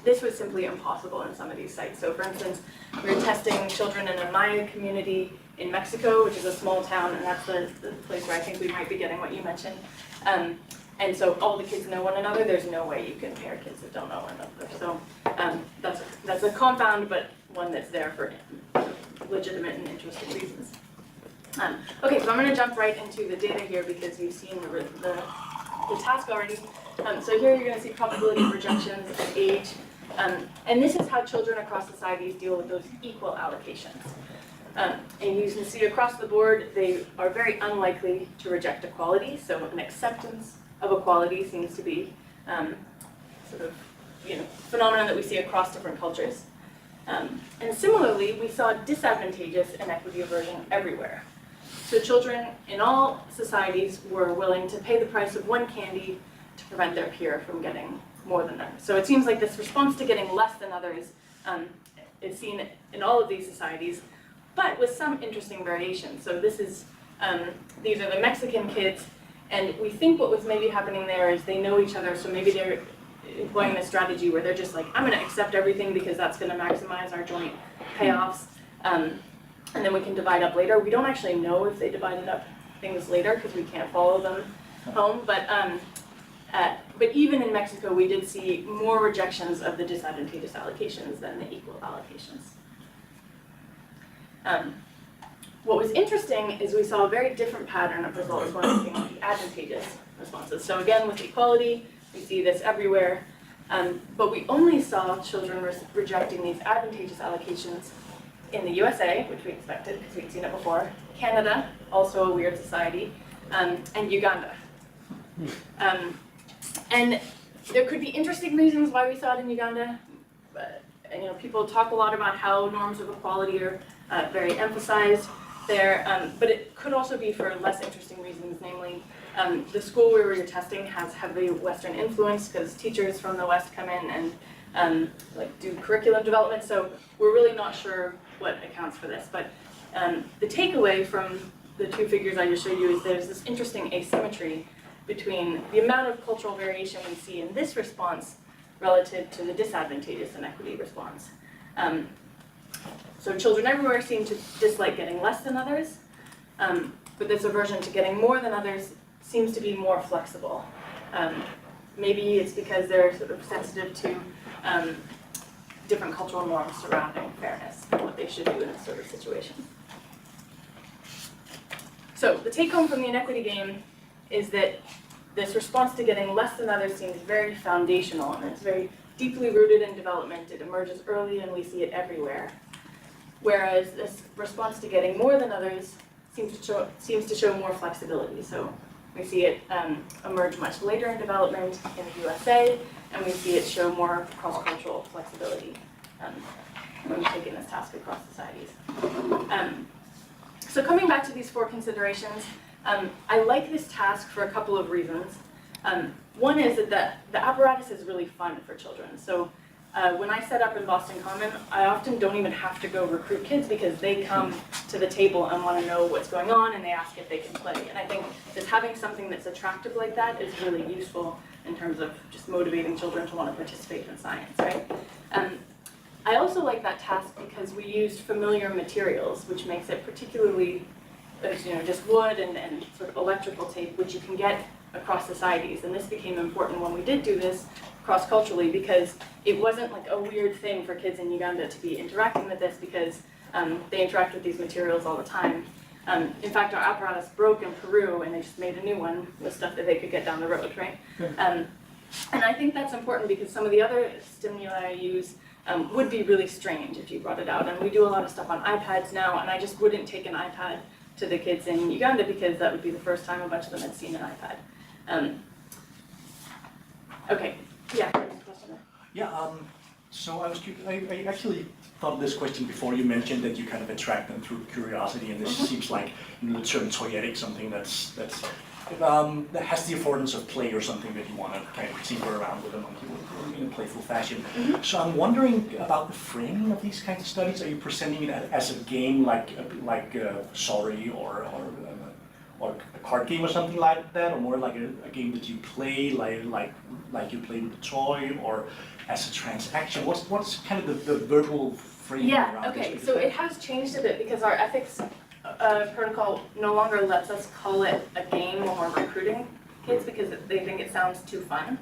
This was simply impossible in some of these sites. So for instance, we were testing children in a Maya community in Mexico, which is a small town, and that's the place where I think we might be getting what you mentioned. And so all the kids know one another. There's no way you can pair kids that don't know one another. So that's a compound, but one that's there for legitimate and interesting reasons. Okay, so I'm going to jump right into the data here because you've seen the task already. So here you're going to see probability of rejections and age. And this is how children across societies deal with those equal allocations. And you can see across the board, they are very unlikely to reject equality. So an acceptance of equality seems to be sort of phenomenon that we see across different cultures. And similarly, we saw disadvantageous inequity aversion everywhere. So children in all societies were willing to pay the price of one candy to prevent their peer from getting more than them. So it seems like this response to getting less than others is seen in all of these societies, but with some interesting variation. So this is, these are the Mexican kids, and we think what was maybe happening there is they know each other, so maybe employing this strategy where they're just like, I'm gonna accept everything because that's gonna maximize our joint payoffs, and then we can divide up later. We don't actually know if they divided up things later because we can't follow them home, but even in Mexico, we did see more rejections of the disadvantageous allocations than the equal allocations. What was interesting is we saw a very different pattern of results when looking at the advantageous responses. So again, with equality, we see this everywhere, but we only saw children rejecting these advantageous allocations in the USA, which we expected because we'd seen it before, Canada, also a weird society, and Uganda. And there could be interesting reasons why we saw it in Uganda. But, people talk a lot about how norms of equality are very emphasized there, but it could also be for less interesting reasons, namely the school where we were testing has heavily Western influence because teachers from the West come in and do curriculum development, so we're really not sure what accounts for this. But the takeaway from the two figures I just showed you is there's this interesting asymmetry between the amount of cultural variation we see in this response relative to the disadvantageous inequity response. So children everywhere seem to dislike getting less than others, but this aversion to getting more than others seems to be more flexible. Maybe it's because they're sort of sensitive to different cultural norms surrounding fairness and what they should do in this sort of situation. So the take home from the inequity game is that this response to getting less than others seems very foundational and it's very deeply rooted in development. It emerges early and we see it everywhere. Whereas this response to getting more than others seems to show more flexibility. So we see it emerge much later in development in the USA, and we see it show more cross-cultural flexibility when taking this task across societies. So coming back to these four considerations, I like this task for a couple of reasons. One is that the apparatus is really fun for children. So when I set up in Boston Common, I often don't even have to go recruit kids because they come to the table and want to know what's going on and they ask if they can play. And I think just having something that's attractive like that is really useful in terms of just motivating children to want to participate in science, right? I also like that task because we used familiar materials, which makes it particularly, just wood and sort of electrical tape, which you can get across societies. And this became important when we did do this cross-culturally because it wasn't like a weird thing for kids in Uganda to be interacting with this because they interact with these materials all the time. In fact, our apparatus broke in Peru and they just made a new one with stuff that they could get down the road, right? And I think that's important because some of the other stimuli I use would be really strange if you brought it out. And we do a lot of stuff on iPads now, and I just wouldn't take an iPad to the kids in Uganda because that would be the first time a bunch of them had seen an iPad. Okay, yeah, there's a question there. Yeah, so I actually thought of this question before. You mentioned that you kind of attract them through curiosity, and this seems like the term toyetic, something that has the affordance of play or something that you want to kind of tinker around with them in a playful fashion. So I'm wondering about the framing of these kinds of studies. Are you presenting it as a game like Sorry or a card game or something like that, or more like a game that you play like you play with a toy, or as a transaction? What's kind of the verbal framing around this? Okay, so it has changed a bit because our ethics protocol no longer lets us call it a game when we're recruiting kids because they think it sounds too fun.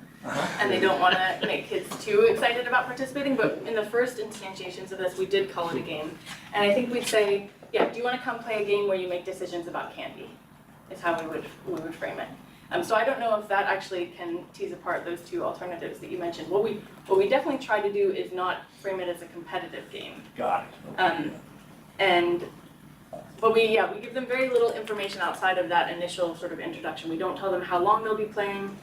And they don't want to make kids too excited about participating, but in the first instantiations of this, we did call it a game. And I think we'd say, yeah, do you want to come play a game where you make decisions about candy? Is how we would frame it. So I don't know if that actually can tease apart those two alternatives that you mentioned. What we definitely try to do is not frame it as a competitive game. Got it. Okay. But we give them very little information outside of that initial sort of introduction. We don't tell them how long they'll be playing.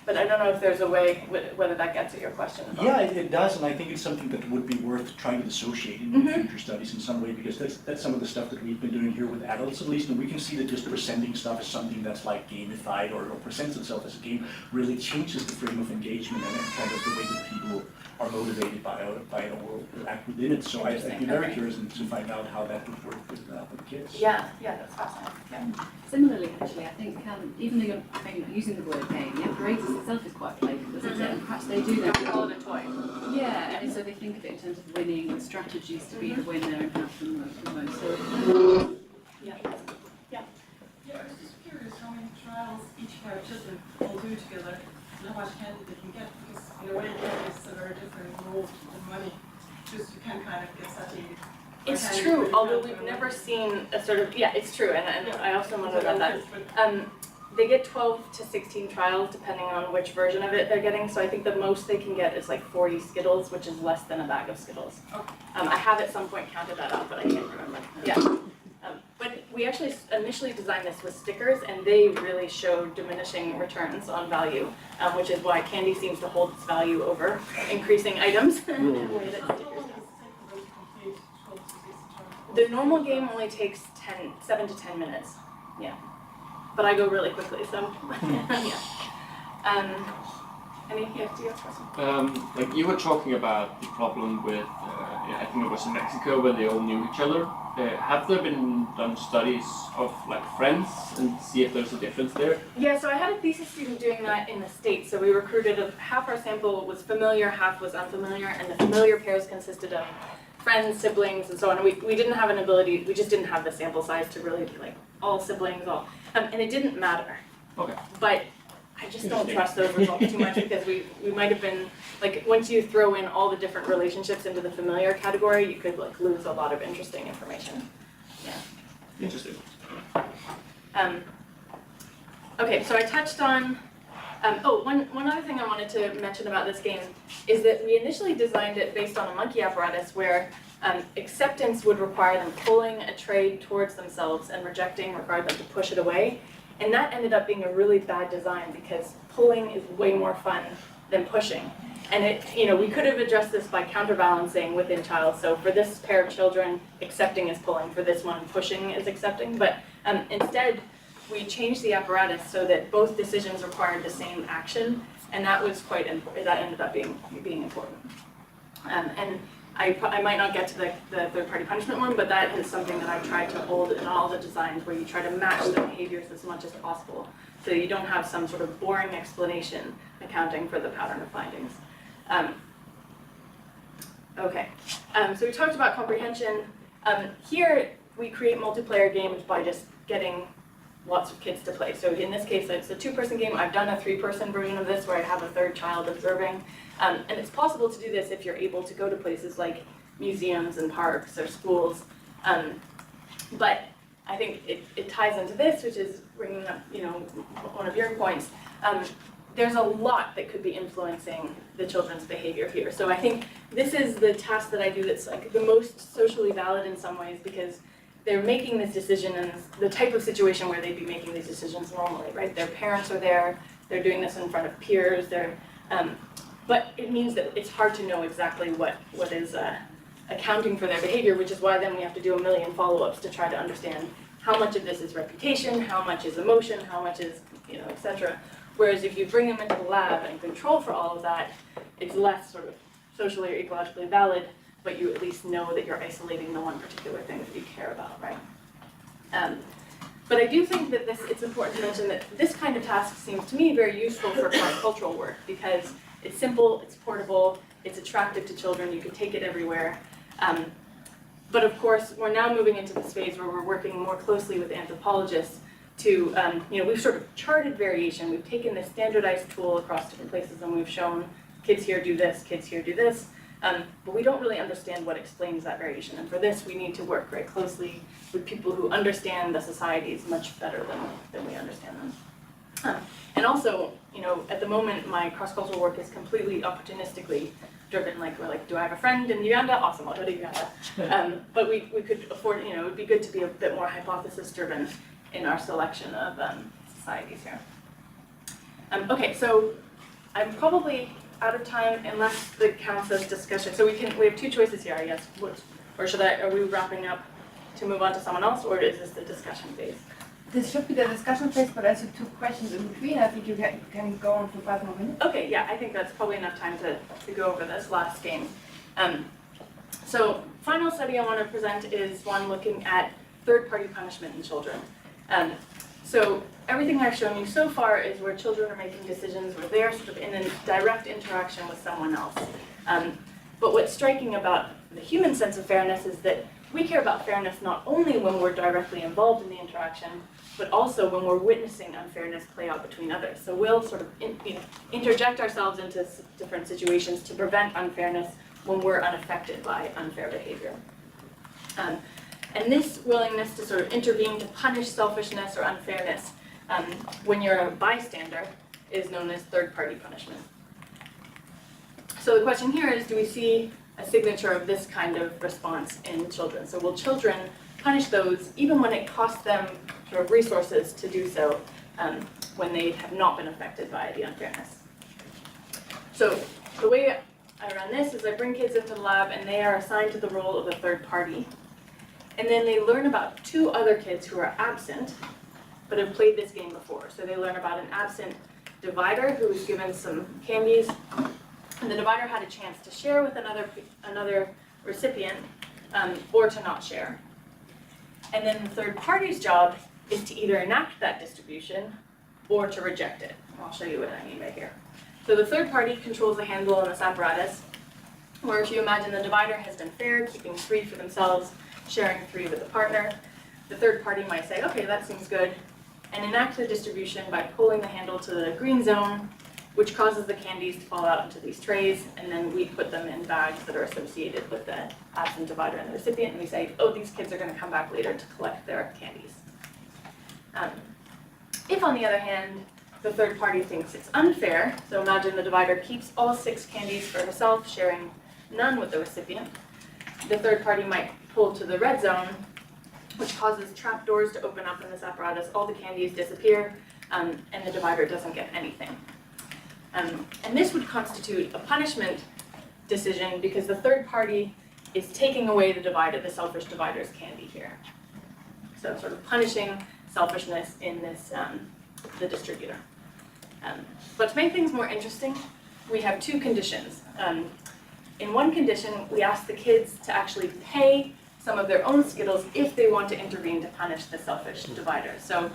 But I don't know if there's a way, whether that gets at your question. Yeah, it does, and I think it's something that would be worth trying to associate in future studies in some way, because that's some of the stuff that we've been doing here with adults at least, and we can see that just presenting stuff as something that's like gamified or presents itself as a game really changes the frame of engagement and kind of the way that people are motivated by it or act within it. So I'd be very curious to find out how that would work with kids. Yeah, that's fascinating. Yeah. Similarly, actually, I think even though you're using the word game, the apparatus itself is quite playful and perhaps they do that. Call it a toy. Yeah, and so they think of it in terms of winning and strategies to be the winner and have them work the most. So, Yeah. Yeah, I was just curious how many trials each pair of children will do together and how much candy they can get, because in a way it's a very different role than money. Just you can kind of get satiated. It's true, although we've never seen a sort of, yeah, it's true, and I also wonder about that. They get 12 to 16 trials depending on which version of it they're getting, so I think the most they can get is like 40 Skittles, which is less than a bag of Skittles. Okay. I have at some point counted that out, but I can't remember. Yeah. But we actually initially designed this with stickers, and they really showed diminishing returns on value, which is why candy seems to hold its value over increasing items. in a way that How stickers long don't. does it take for them to complete 12 to 16 trials? The normal game only takes 7 to 10 minutes, yeah. But I go really quickly, so, yeah. Do you have a question? Like you were talking about the problem with, I think it was in Mexico where they all knew each other. Have there been done studies of like friends and see if there's a difference there? Yeah, so I had a thesis student doing that in the States. So we recruited half our sample was familiar, half was unfamiliar, and the familiar pairs consisted of friends, siblings, and so on. We didn't have an ability, we just didn't have the sample size to really be like all siblings, and it didn't matter. Okay. But I just don't trust those results too much because we might have been, like, once you throw in all the different relationships into the familiar category, you could like lose a lot of interesting information. Yeah. Interesting. Okay, so I touched on, one other thing I wanted to mention about this game is that we initially designed it based on a monkey apparatus where acceptance would require them pulling a tray towards themselves and rejecting required them to push it away. And that ended up being a really bad design because pulling is way more fun than pushing. And we could have addressed this by counterbalancing within child. So for this pair of children, accepting is pulling. For this one, pushing is accepting. But instead, we changed the apparatus so that both decisions required the same action, and that was that ended up being important. And I might not get to the third-party punishment one, but that is something that I tried to hold in all the designs where you try to match the behaviors as much as possible, so you don't have some sort of boring explanation accounting for the pattern of findings. So we talked about comprehension. Here we create multiplayer games by just getting lots of kids to play. So in this case, it's a 2-person game. I've done a 3-person version of this where I have a third child observing. And it's possible to do this if you're able to go to places like museums and parks or schools. But I think it ties into this, which is bringing up, one of your points. There's a lot that could be influencing the children's behavior here. So I think this is the task that I do that's like the most socially valid in some ways because they're making this decision in the type of situation where they'd be making these decisions normally, right? Their parents are there, they're doing this in front of peers, but it means that it's hard to know exactly what is accounting for their behavior, which is why then we have to do a million follow-ups to try to understand how much of this is reputation, how much is emotion, how much is, et cetera. Whereas if you bring them into the lab and control for all of that, it's less sort of socially or ecologically valid, but you at least know that you're isolating the one particular thing that you care about, right? But I do think that it's important to mention that this kind of task seems to me very useful for cross-cultural work because it's simple, it's portable, it's attractive to children, you can take it everywhere. But of course, we're now moving into this phase where we're working more closely with anthropologists to, we've sort of charted variation. We've taken this standardized tool across different places and we've shown kids here do this, kids here do this. But we don't really understand what explains that variation. And for this, we need to work very closely with people who understand the societies much better than we understand them. And also, at the moment, my cross-cultural work is completely opportunistically driven. Like, we're like, do I have a friend in Uganda? Awesome, I'll go to Uganda. But we could afford, it would be good to be a bit more hypothesis-driven in our selection of societies here. Okay, so I'm probably out of time unless the counts as discussion. So we have 2 choices here, I guess. Are we wrapping up to move on to someone else, or is this the discussion phase? This should be the discussion phase, but as you took questions in between, I think you can go on for 5 more minutes. Okay, yeah, I think that's probably enough time to go over this last game. So final study I want to present is one looking at third-party punishment in children. So everything I've shown you so far is where children are making decisions where they're sort of in a direct interaction with someone else. But what's striking about the human sense of fairness is that we care about fairness not only when we're directly involved in the interaction, but also when we're witnessing unfairness play out between others. So we'll sort of interject ourselves into different situations to prevent unfairness when we're unaffected by unfair behavior. And this willingness to sort of intervene to punish selfishness or unfairness when you're a bystander is known as third-party punishment. So the question here is, do we see a signature of this kind of response in children? So will children punish those even when it costs them sort of resources to do so when they have not been affected by the unfairness? So the way I run this is I bring kids into the lab and they are assigned to the role of a third party. And then they learn about two other kids who are absent but have played this game before. So they learn about an absent divider who was given some candies, and the divider had a chance to share with another recipient or to not share. And then the third party's job is to either enact that distribution or to reject it. I'll show you what I mean right here. So the third party controls the handle on this apparatus, where if you imagine the divider has been fair, keeping 3 for themselves, sharing 3 with a partner, the third party might say, okay, that seems good, and enact the distribution by pulling the handle to the green zone, which causes the candies to fall out into these trays, and then we put them in bags that are associated with the absent divider and the recipient, and we say, oh, these kids are going to come back later to collect their candies. If, on the other hand, the third party thinks it's unfair, so imagine the divider keeps all 6 candies for herself, sharing none with the recipient, the third party might pull to the red zone, which causes trapdoors to open up in this apparatus, all the candies disappear, and the divider doesn't get anything. And this would constitute a punishment decision because the third party is taking away the selfish divider's candy here. So sort of punishing selfishness in this, the distributor. But to make things more interesting, we have 2 conditions. In one condition, we ask the kids to actually pay some of their own Skittles if they want to intervene to punish the selfish divider. So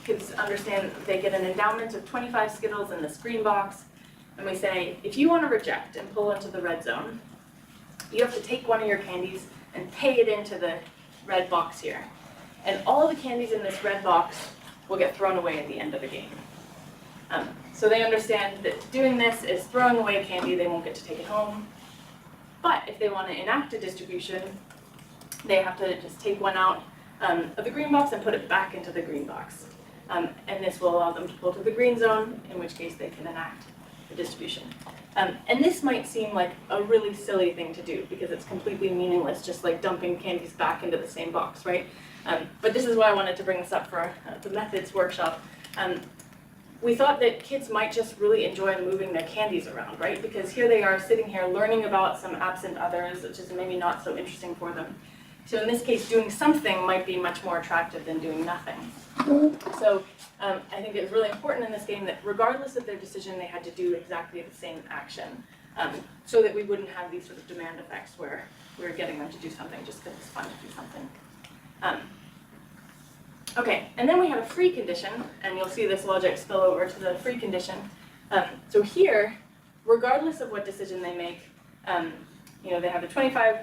kids understand they get an endowment of 25 Skittles in this green box, and we say, if you want to reject and pull into the red zone, you have to take one of your candies and pay it into the red box here. And all the candies in this red box will get thrown away at the end of the game. So they understand that doing this is throwing away candy, they won't get to take it home. But if they want to enact a distribution, they have to just take one out of the green box and put it back into the green box. And this will allow them to pull to the green zone, in which case they can enact the distribution. And this might seem like a really silly thing to do because it's completely meaningless, just like dumping candies back into the same box, right? But this is why I wanted to bring this up for the methods workshop. We thought that kids might just really enjoy moving their candies around, right? Because here they are sitting here learning about some absent others, which is maybe not so interesting for them. So in this case, doing something might be much more attractive than doing nothing. So I think it's really important in this game that regardless of their decision, they had to do exactly the same action so that we wouldn't have these sort of demand effects where we were getting them to do something just because it's fun to do something. Okay, and then we have a free condition, and you'll see this logic spill over to the free condition. So here, regardless of what decision they make, they have a 25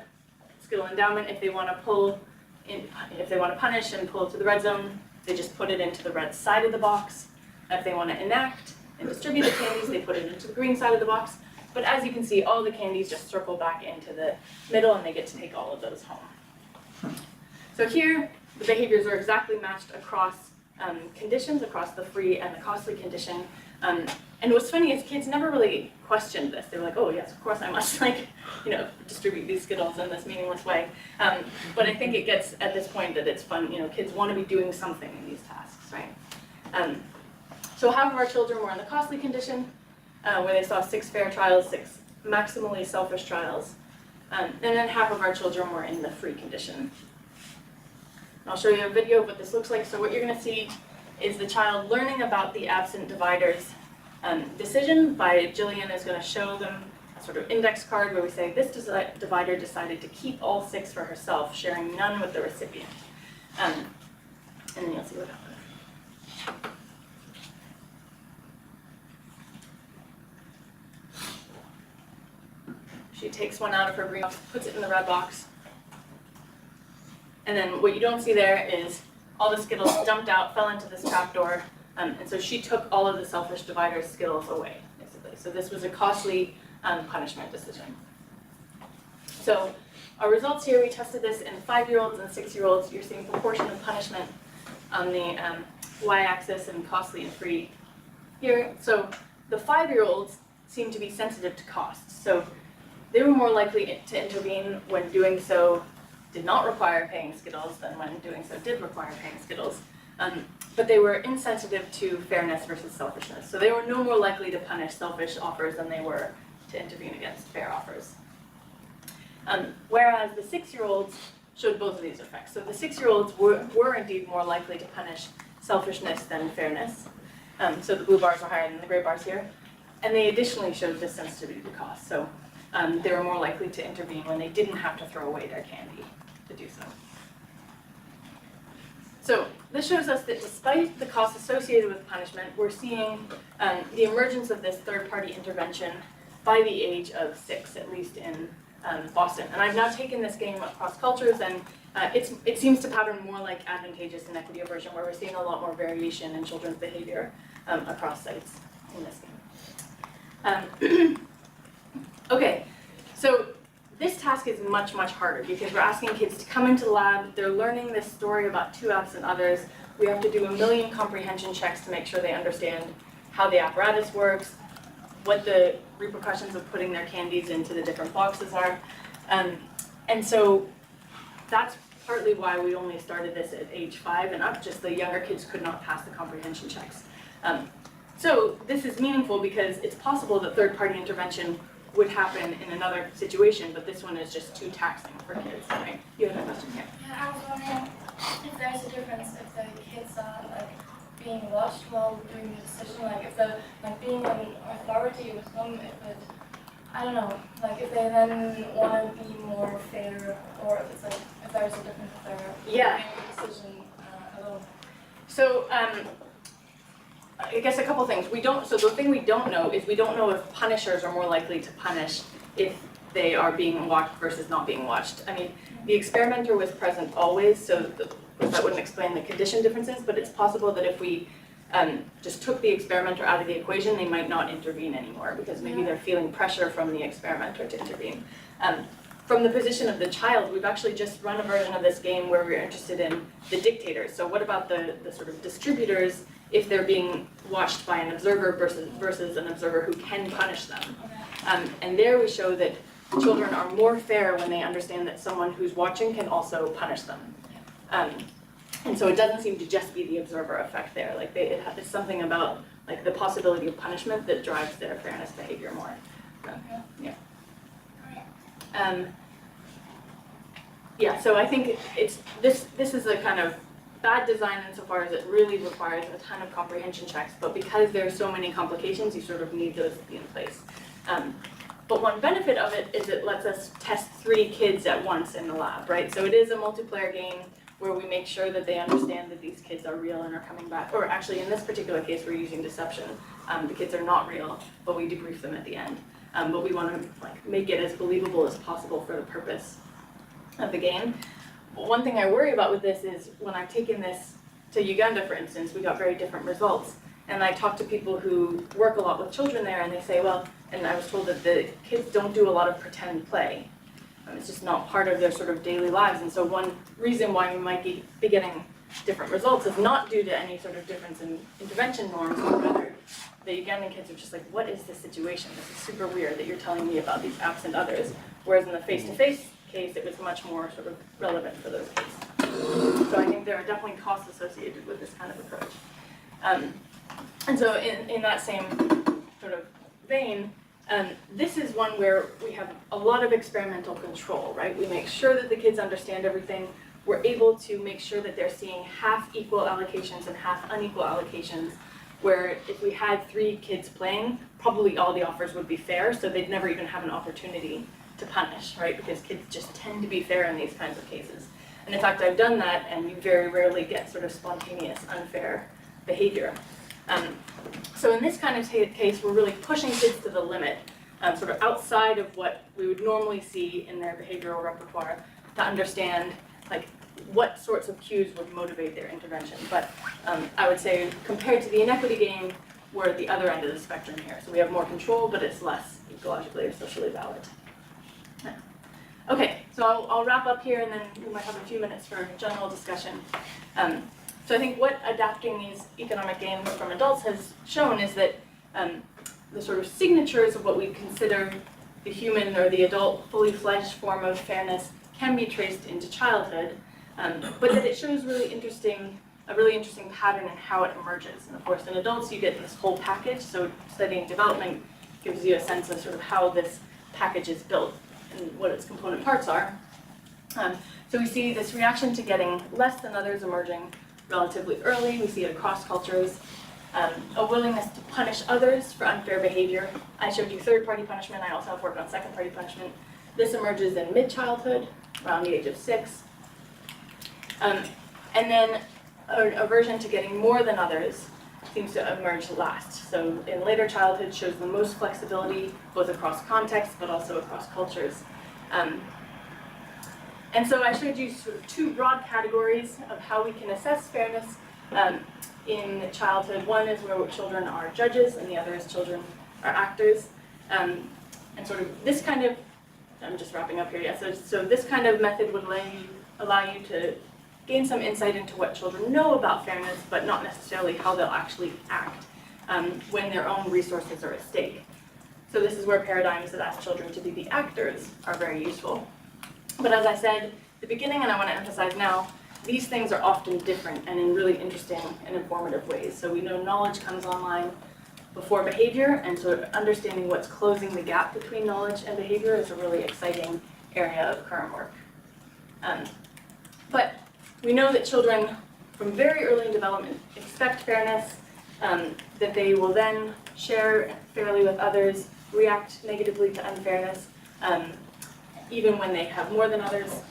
Skittle endowment. If they want to punish and pull to the red zone, they just put it into the red side of the box. If they want to enact and distribute the candies, they put it into the green side of the box. But as you can see, all the candies just circle back into the middle, and they get to take all of those home. So here, the behaviors are exactly matched across conditions, across the free and the costly condition. And what's funny is kids never really questioned this. They were like, oh yes, of course I must distribute these Skittles in this meaningless way. But I think it gets at this point that it's fun, kids want to be doing something in these tasks, right? So half of our children were in the costly condition, where they saw 6 fair trials, 6 maximally selfish trials. And then half of our children were in the free condition. I'll show you a video of what this looks like. So what you're going to see is the child learning about the absent divider's decision. Jillian is going to show them a sort of index card where we say this divider decided to keep all 6 for herself, sharing none with the recipient. And then you'll see what happens. She takes one out of her green box, puts it in the red box. And then what you don't see there is all the Skittles dumped out, fell into this trapdoor, and so she took all of the selfish divider's Skittles away, basically. So this was a costly punishment decision. So our results here, we tested this in 5-year-olds and 6-year-olds. You're seeing proportion of punishment on the y-axis and costly and free here. So the 5-year-olds seem to be sensitive to costs. So they were more likely to intervene when doing so did not require paying Skittles than when doing so did require paying Skittles. But they were insensitive to fairness versus selfishness. So they were no more likely to punish selfish offers than they were to intervene against fair offers. Whereas the 6-year-olds showed both of these effects. So the 6-year-olds were indeed more likely to punish selfishness than fairness. So the blue bars are higher than the gray bars here. And they additionally showed this sensitivity to cost. So they were more likely to intervene when they didn't have to throw away their candy to do so. So this shows us that despite the costs associated with punishment, we're seeing the emergence of this third-party intervention by the age of 6, at least in Boston. And I've now taken this game across cultures, and it seems to pattern more like advantageous inequity aversion, where we're seeing a lot more variation in children's behavior across sites in this game. Okay, so this task is much, much harder because we're asking kids to come into the lab, they're learning this story about two absent others. We have to do a million comprehension checks to make sure they understand how the apparatus works, what the repercussions of putting their candies into the different boxes are. And so that's partly why we only started this at age 5 and up, just the younger kids could not pass the comprehension checks. So this is meaningful because it's possible that third-party intervention would happen in another situation, but this one is just too taxing for kids, right? You have a question here? Yeah, I was wondering if there's a difference if the kids are like being watched while doing the decision, like if the being an authority with them, if it, I don't know, like if they then want to be more fair, or if it's like if there's a difference if they're Yeah. making the decision alone. So I guess a couple things. So the thing we don't know is we don't know if punishers are more likely to punish if they are being watched versus not being watched. I mean, the experimenter was present always, so that wouldn't explain the condition differences, but it's possible that if we just took the experimenter out of the equation, they might not intervene anymore because maybe they're feeling pressure from the experimenter to intervene. From the position of the child, we've actually just run a version of this game where we're interested in the dictators. So what about the sort of distributors if they're being watched by an observer versus an observer who can punish them? And there we show that children are more fair when they understand that someone who's watching can also punish them. And so it doesn't seem to just be the observer effect there. Like it's something about like the possibility of punishment that drives their fairness behavior more. Yeah. Yeah, so I think this is a kind of bad design insofar as it really requires a ton of comprehension checks, but because there are so many complications, you sort of need those to be in place. But one benefit of it is it lets us test 3 kids at once in the lab, right? So it is a multiplayer game where we make sure that they understand that these kids are real and are coming back. Or actually, in this particular case, we're using deception. The kids are not real, but we debrief them at the end. But we want to make it as believable as possible for the purpose of the game. One thing I worry about with this is when I've taken this to Uganda, for instance, we got very different results. And I talk to people who work a lot with children there, and they say, well, and I was told that the kids don't do a lot of pretend play. It's just not part of their sort of daily lives. And so one reason why we might be getting different results is not due to any sort of difference in intervention norms, but rather the Ugandan kids are just like, what is this situation? This is super weird that you're telling me about these absent others. Whereas in the face-to-face case, it was much more sort of relevant for those kids. So I think there are definitely costs associated with this kind of approach. And so in that same sort of vein, this is one where we have a lot of experimental control, right? We make sure that the kids understand everything. We're able to make sure that they're seeing half equal allocations and half unequal allocations, where if we had 3 kids playing, probably all the offers would be fair, so they'd never even have an opportunity to punish, right? Because kids just tend to be fair in these kinds of cases. And in fact, I've done that, and you very rarely get sort of spontaneous, unfair behavior. So in this kind of case, we're really pushing kids to the limit. sort of outside of what we would normally see in their behavioral repertoire to understand like what sorts of cues would motivate their intervention. But I would say compared to the inequity game, we're at the other end of the spectrum here. So we have more control, but it's less ecologically or socially valid. Okay, so I'll wrap up here and then we might have a few minutes for general discussion. So I think what adapting these economic games from adults has shown is that the sort of signatures of what we consider the human or the adult fully fledged form of fairness can be traced into childhood, but that it shows a really interesting pattern in how it emerges. And of course, in adults, you get this whole package, so studying development gives you a sense of sort of how this package is built and what its component parts are. So we see this reaction to getting less than others emerging relatively early. We see it across cultures. A willingness to punish others for unfair behavior. I showed you third-party punishment. I also have worked on second-party punishment. This emerges in mid-childhood, around the age of 6. And then an aversion to getting more than others seems to emerge last. So in later childhood shows the most flexibility, both across contexts, but also across cultures. And so I showed you sort of 2 broad categories of how we can assess fairness in childhood. One is where children are judges, and the other is children are actors. And sort of this kind of, I'm just wrapping up here, yeah, so this kind of method would allow you to gain some insight into what children know about fairness, but not necessarily how they'll actually act when their own resources are at stake. So this is where paradigms that ask children to be the actors are very useful. But as I said at the beginning, and I want to emphasize now, these things are often different and in really interesting and informative ways. So we know knowledge comes online before behavior, and so understanding what's closing the gap between knowledge and behavior is a really exciting area of current work. But we know that children from very early in development expect fairness, that they will then share fairly with others, react negatively to unfairness, even when they have more than others,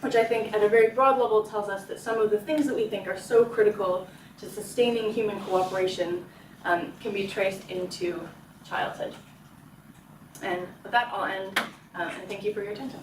which I think at a very broad level tells us that some of the things that we think are so critical to sustaining human cooperation can be traced into childhood. And with that, I'll end, and thank you for your attention.